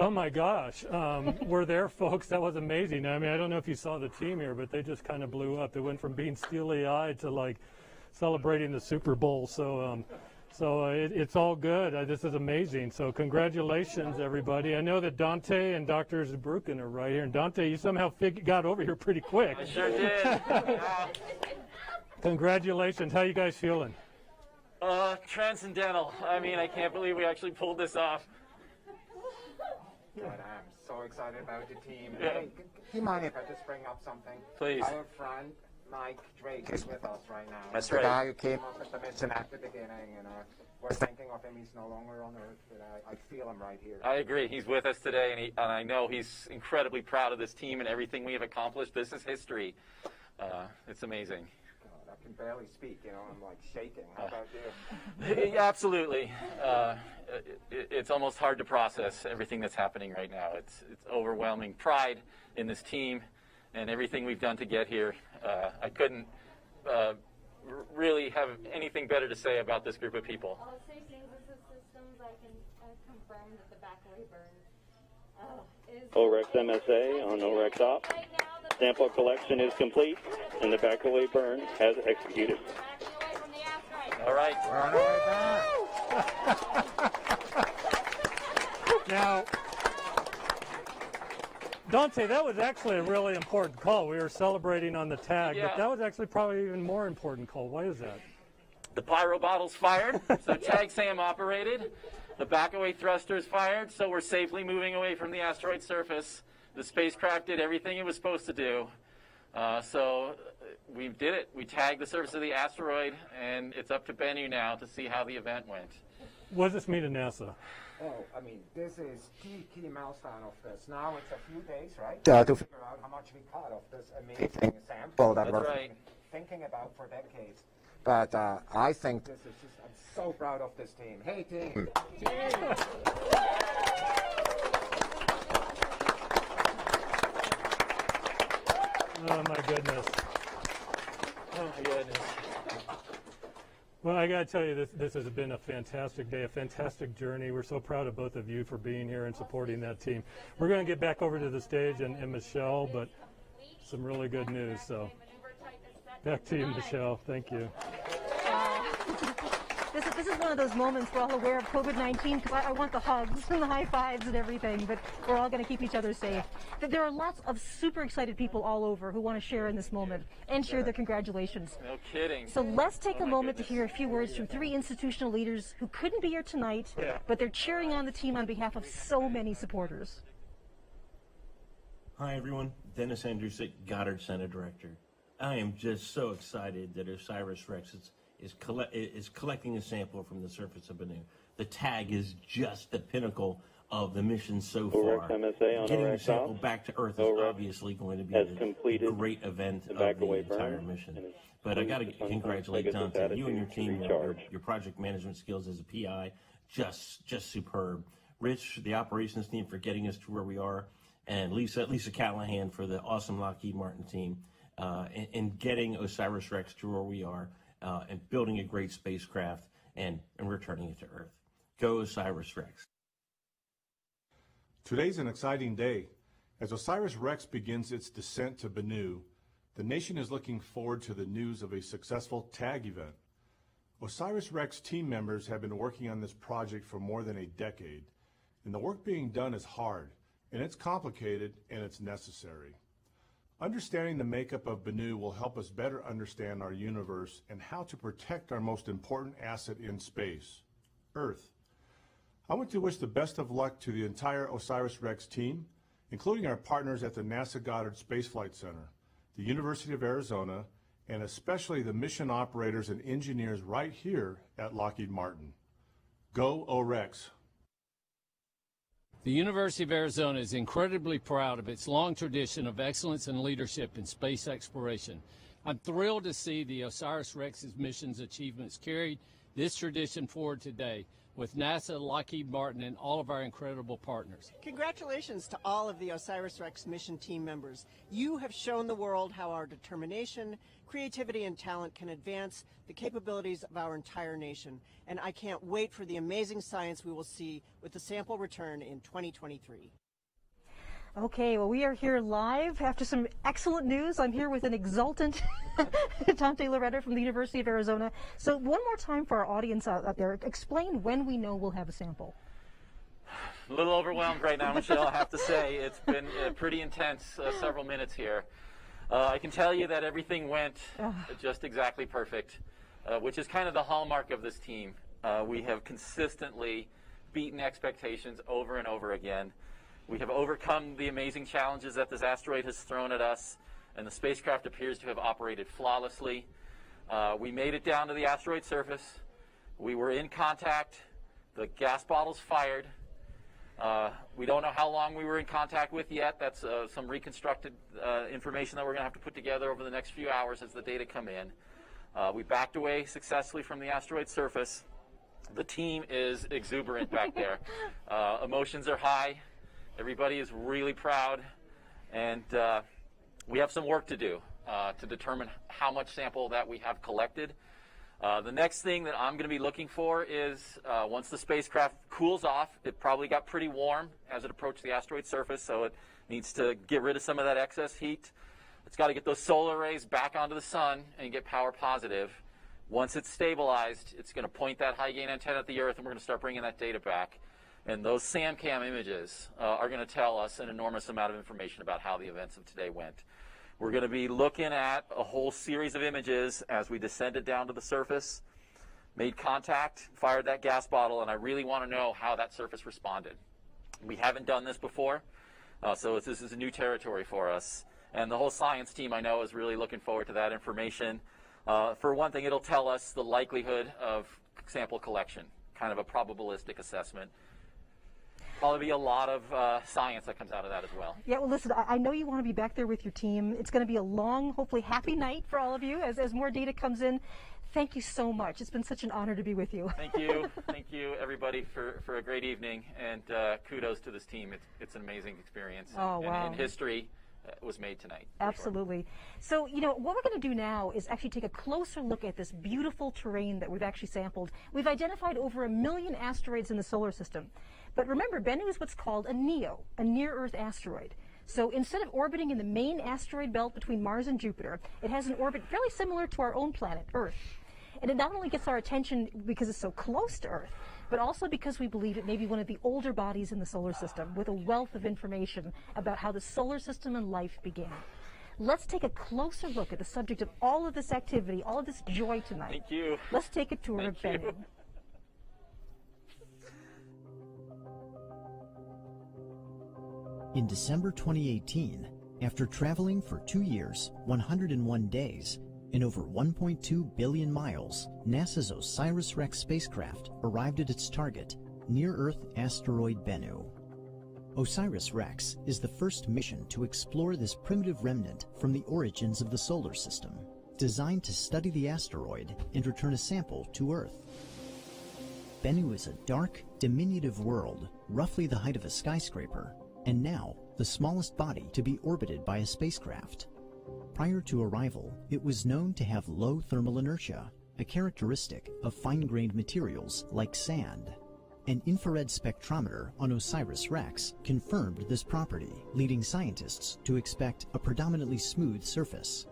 Oh my gosh, we're there, folks. That was amazing. I mean, I don't know if you saw the team here, but they just kind of blew up. They went from being steely-eyed to like celebrating the Super Bowl. So, it's all good. This is amazing. So congratulations, everybody. I know that Dante and Dr. Zabrukin are right here. And Dante, you somehow got over here pretty quick. I sure did. Congratulations. How you guys feeling? Transcendental. I mean, I can't believe we actually pulled this off. God, I'm so excited about the team. Yeah. Hey, do you mind if I just bring up something? Please. Our friend Mike Drake is with us right now. That's the right. guy who came up with the mission at the beginning, and we're thinking of him. He's no longer on Earth, but I feel him right here. I agree. He's with us today, and I know he's incredibly proud of this team and everything we have accomplished. This is history. It's amazing. God, I can barely speak. I'm like shaking. How about you? Absolutely. It's almost hard to process everything that's happening right now. It's overwhelming pride in this team and everything we've done to get here. I couldn't really have anything better to say about this group of people. Systems, I can confirm that the backaway burn OREX MSA on OREX Ops. Sample collection is complete, and the backaway burn has executed. All right. We're on our way back. Now, Dante, that was actually a really important call. We were celebrating on the tag, but that was actually probably even more important call. Why is that? The pyro bottle's fired, so tag SAM operated. The backaway thruster's fired, so we're safely moving away from the asteroid surface. The spacecraft did everything it was supposed to do. So we did it. We tagged the surface of the asteroid, and it's up to Bennu now to see how the event went. What does this mean to NASA? Oh, I mean, this is key milestone of this. Now it's a few days, right? To figure out how much we cut of this amazing sample that we're thinking about for decades. But I think this is just, I'm so proud of this team. Hey, team. Oh, my goodness. Oh, my goodness. Well, I got to tell you, this has been a fantastic day, a fantastic journey. We're so proud of both of you for being here and supporting that team. We're going to get back over to the stage and Michelle, but some really good news. So back to you, Michelle. Thank you. This is one of those moments we're all aware of COVID-19 because I want the hugs and the high fives and everything, but we're all going to keep each other safe. There are lots of super excited people all over who want to share in this moment and share their congratulations. No kidding. So let's take a moment to hear a few words from 3 institutional leaders who couldn't be here tonight, but they're cheering on the team on behalf of so many supporters. Hi, everyone. Dennis Andrusik, Goddard Center Director. I am just so excited that Osiris-Rex is collecting a sample from the surface of Bennu. The tag is just the pinnacle of the mission so far. Getting the sample back to Earth is obviously going to be a great event of the entire mission. But I got to congratulate Dante. You and your team, your project management skills as a PI, just superb. Rich, the operations team, for getting us to where we are, and Lisa Callahan for the awesome Lockheed Martin team, and getting Osiris-Rex to where we are. And building a great spacecraft and returning it to Earth. Go Osiris-Rex. Today's an exciting day. As Osiris-Rex begins its descent to Bennu, the nation is looking forward to the news of a successful tag event. Osiris-Rex team members have been working on this project for more than a decade, and the work being done is hard, and it's complicated, and it's necessary. Understanding the makeup of Bennu will help us better understand our universe and how to protect our most important asset in space, Earth. I want to wish the best of luck to the entire Osiris-Rex team, including our partners at the NASA Goddard Space Flight Center, the University of Arizona, and especially the mission operators and engineers right here at Lockheed Martin. Go OREX! The University of Arizona is incredibly proud of its long tradition of excellence and leadership in space exploration. I'm thrilled to see the Osiris-Rex's mission's achievements carried this tradition forward today with NASA, Lockheed Martin, and all of our incredible partners. Congratulations to all of the Osiris-Rex mission team members. You have shown the world how our determination, creativity, and talent can advance the capabilities of our entire nation. And I can't wait for the amazing science we will see with the sample return in 2023. Okay, well, we are here live after some excellent news. I'm here with an exultant Dante Loretta from the University of Arizona. So one more time for our audience out there, explain when we know we'll have a sample. A little overwhelmed right now, Michelle, I have to say. It's been pretty intense several minutes here. I can tell you that everything went just exactly perfect, which is kind of the hallmark of this team. We have consistently beaten expectations over and over again. We have overcome the amazing challenges that this asteroid has thrown at us, and the spacecraft appears to have operated flawlessly. We made it down to the asteroid surface. We were in contact. The gas bottles fired. We don't know how long we were in contact with yet. That's some reconstructed information that we're going to have to put together over the next few hours as the data come in. We backed away successfully from the asteroid surface. The team is exuberant back there. Emotions are high. Everybody is really proud, and we have some work to do to determine how much sample that we have collected. The next thing that I'm going to be looking for is once the spacecraft cools off, it probably got pretty warm as it approached the asteroid surface, so it needs to get rid of some of that excess heat. It's got to get those solar rays back onto the sun and get power positive. Once it's stabilized, it's going to point that high gain antenna at the Earth, and we're going to start bringing that data back. And those SAMCAM images are going to tell us an enormous amount of information about how the events of today went. We're going to be looking at a whole series of images as we descended down to the surface, made contact, fired that gas bottle, and I really want to know how that surface responded. We haven't done this before. So this is a new territory for us. And the whole science team, I know, is really looking forward to that information. For one thing, it'll tell us the likelihood of sample collection, kind of a probabilistic assessment. Probably be a lot of science that comes out of that as well. Yeah, well, listen, I know you want to be back there with your team. It's going to be a long, hopefully happy night for all of you as more data comes in. Thank you so much. It's been such an honor to be with you. Thank you. Thank you, everybody, for a great evening. And kudos to this team. It's an amazing experience. Oh, wow. And history was made tonight. Absolutely. So, you know, what we're going to do now is actually take a closer look at this beautiful terrain that we've actually sampled. We've identified over 1 million asteroids in the solar system. But remember, Bennu is what's called a NEO, a near-Earth asteroid. So instead of orbiting in the main asteroid belt between Mars and Jupiter, it has an orbit fairly similar to our own planet, Earth. And it not only gets our attention because it's so close to Earth, but also because we believe it may be one of the older bodies in the solar system with a wealth of information about how the solar system and life began. Let's take a closer look at the subject of all of this activity, all of this joy tonight. Thank you. Let's take a tour of Bennu. In December 2018, after traveling for 2 years, 101 days, and over 1.2 billion miles, NASA's Osiris-Rex spacecraft arrived at its target, near-Earth asteroid Bennu. Osiris-Rex is the first mission to explore this primitive remnant from the origins of the solar system, designed to study the asteroid and return a sample to Earth. Bennu is a dark, diminutive world, roughly the height of a skyscraper, and now the smallest body to be orbited by a spacecraft. Prior to arrival, it was known to have low thermal inertia, a characteristic of fine-grained materials like sand. An infrared spectrometer on Osiris-Rex confirmed this property, leading scientists to expect a predominantly smooth surface.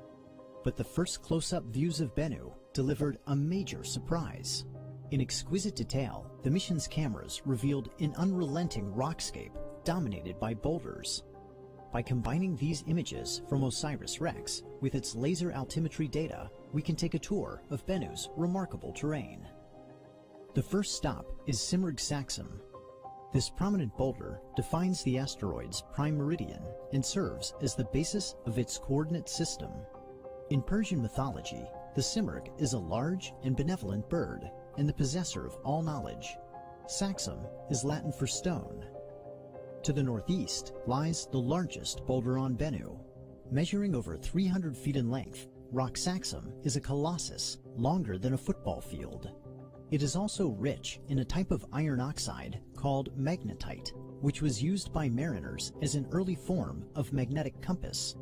But the first close-up views of Bennu delivered a major surprise. In exquisite detail, the mission's cameras revealed an unrelenting rockscape dominated by boulders. By combining these images from Osiris-Rex with its laser altimetry data, we can take a tour of Bennu's remarkable terrain. The first stop is Simurgh Saxum. This prominent boulder defines the asteroid's prime meridian and serves as the basis of its coordinate system. In Persian mythology, the Simurgh is a large and benevolent bird and the possessor of all knowledge. Saxum is Latin for stone. To the northeast lies the largest boulder on Bennu. Measuring over 300 feet in length, Rock Saxum is a colossus longer than a football field. It is also rich in a type of iron oxide called magnetite, which was used by mariners as an early form of magnetic compass.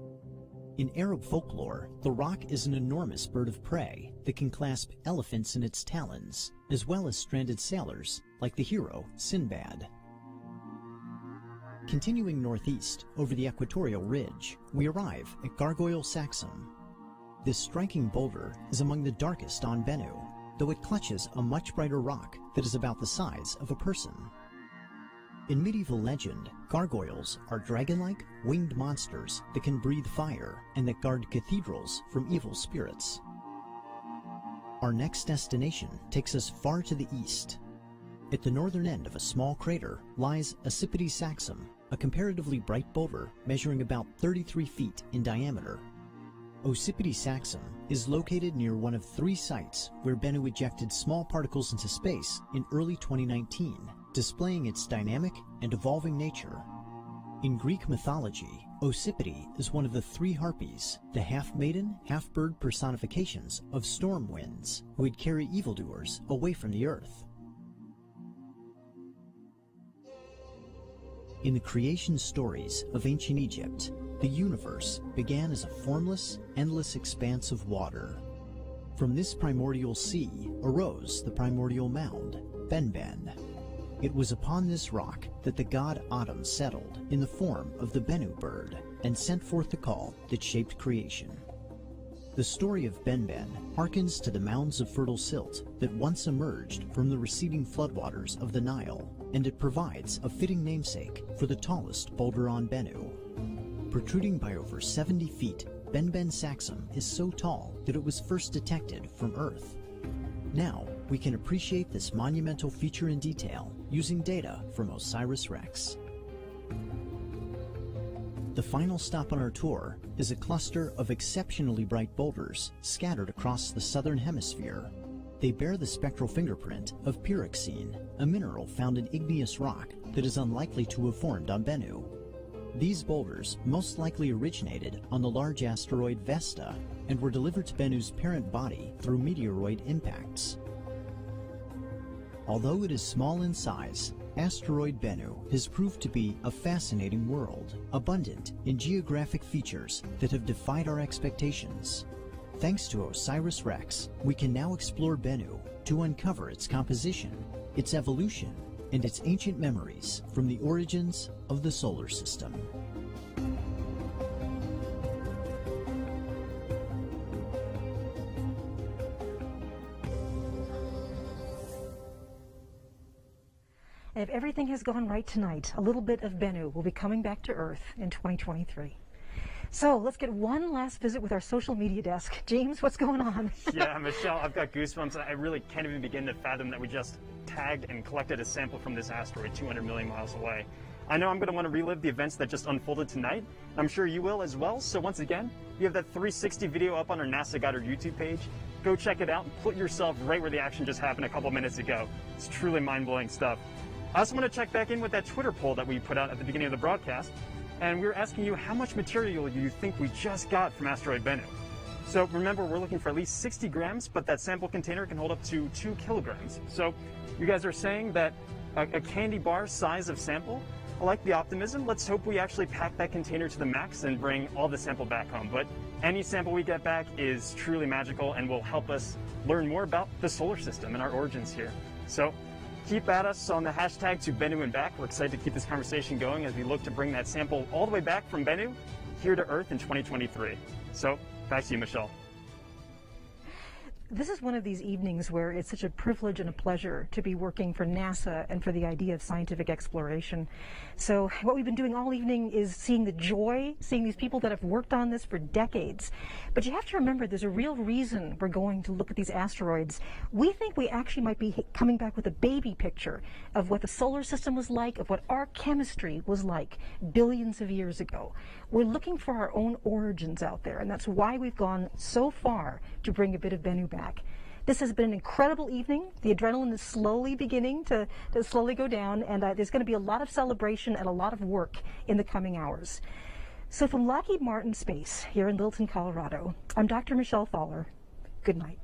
In Arab folklore, the rock is an enormous bird of prey that can clasp elephants in its talons, as well as stranded sailors like the hero Sinbad. Continuing northeast over the equatorial ridge, we arrive at Gargoyle Saxum. This striking boulder is among the darkest on Bennu, though it clutches a much brighter rock that is about the size of a person. In medieval legend, gargoyles are dragon-like, winged monsters that can breathe fire and that guard cathedrals from evil spirits. Our next destination takes us far to the east. At the northern end of a small crater lies Osiris Saxum, a comparatively bright boulder measuring about 33 feet in diameter. Osiris Saxum is located near one of 3 sites where Bennu ejected small particles into space in early 2019, displaying its dynamic and evolving nature. In Greek mythology, Osiris is one of the 3 harpies, the half-maiden, half-bird personifications of storm winds, who would carry evildoers away from the earth. In the creation stories of ancient Egypt, the universe began as a formless, endless expanse of water. From this primordial sea arose the primordial mound, Benben. It was upon this rock that the god Atum settled in the form of the Bennu bird and sent forth the call that shaped creation. The story of Benben harkens to the mounds of fertile silt that once emerged from the receding floodwaters of the Nile, and it provides a fitting namesake for the tallest boulder on Bennu. Protruding by over 70 feet, Benben Saxum is so tall that it was first detected from Earth. Now, we can appreciate this monumental feature in detail using data from Osiris-Rex. The final stop on our tour is a cluster of exceptionally bright boulders scattered across the southern hemisphere. They bear the spectral fingerprint of pyroxene, a mineral found in igneous rock that is unlikely to have formed on Bennu. These boulders most likely originated on the large asteroid Vesta and were delivered to Bennu's parent body through meteoroid impacts. Although it is small in size, Asteroid Bennu has proved to be a fascinating world, abundant in geographic features that have defied our expectations. Thanks to Osiris-Rex, we can now explore Bennu to uncover its composition, its evolution, and its ancient memories from the origins of the solar system. And if everything has gone right tonight, a little bit of Bennu will be coming back to Earth in 2023. So let's get one last visit with our social media desk. James, what's going on? Yeah, Michelle, I've got goosebumps. I really can't even begin to fathom that we just tagged and collected a sample from this asteroid 200 million miles away. I know I'm going to want to relive the events that just unfolded tonight. I'm sure you will as well. So once again, we have that 360 video up on our NASA Goddard YouTube page. Go check it out and put yourself right where the action just happened a couple minutes ago. It's truly mind-blowing stuff. I also want to check back in with that Twitter poll that we put out at the beginning of the broadcast. And we were asking you how much material you think we just got from Asteroid Bennu. So remember, we're looking for at least 60 grams, but that sample container can hold up to 2 kilograms. So you guys are saying that a candy bar size of sample? I like the optimism. Let's hope we actually pack that container to the max and bring all the sample back home. But any sample we get back is truly magical and will help us learn more about the solar system and our origins here. So keep at us on the hashtag to Bennu and back. We're excited to keep this conversation going as we look to bring that sample all the way back from Bennu here to Earth in 2023. So back to you, Michelle. This is one of these evenings where it's such a privilege and a pleasure to be working for NASA and for the idea of scientific exploration. So what we've been doing all evening is seeing the joy, seeing these people that have worked on this for decades. But you have to remember there's a real reason we're going to look at these asteroids. We think we actually might be coming back with a baby picture of what the solar system was like, of what our chemistry was like billions of years ago. We're looking for our own origins out there, and that's why we've gone so far to bring a bit of Bennu back. This has been an incredible evening. The adrenaline is slowly beginning to slowly go down, and there's going to be a lot of celebration and a lot of work in the coming hours. So from Lockheed Martin Space here in Littleton, Colorado, I'm Dr. Michelle Thaler. Good night.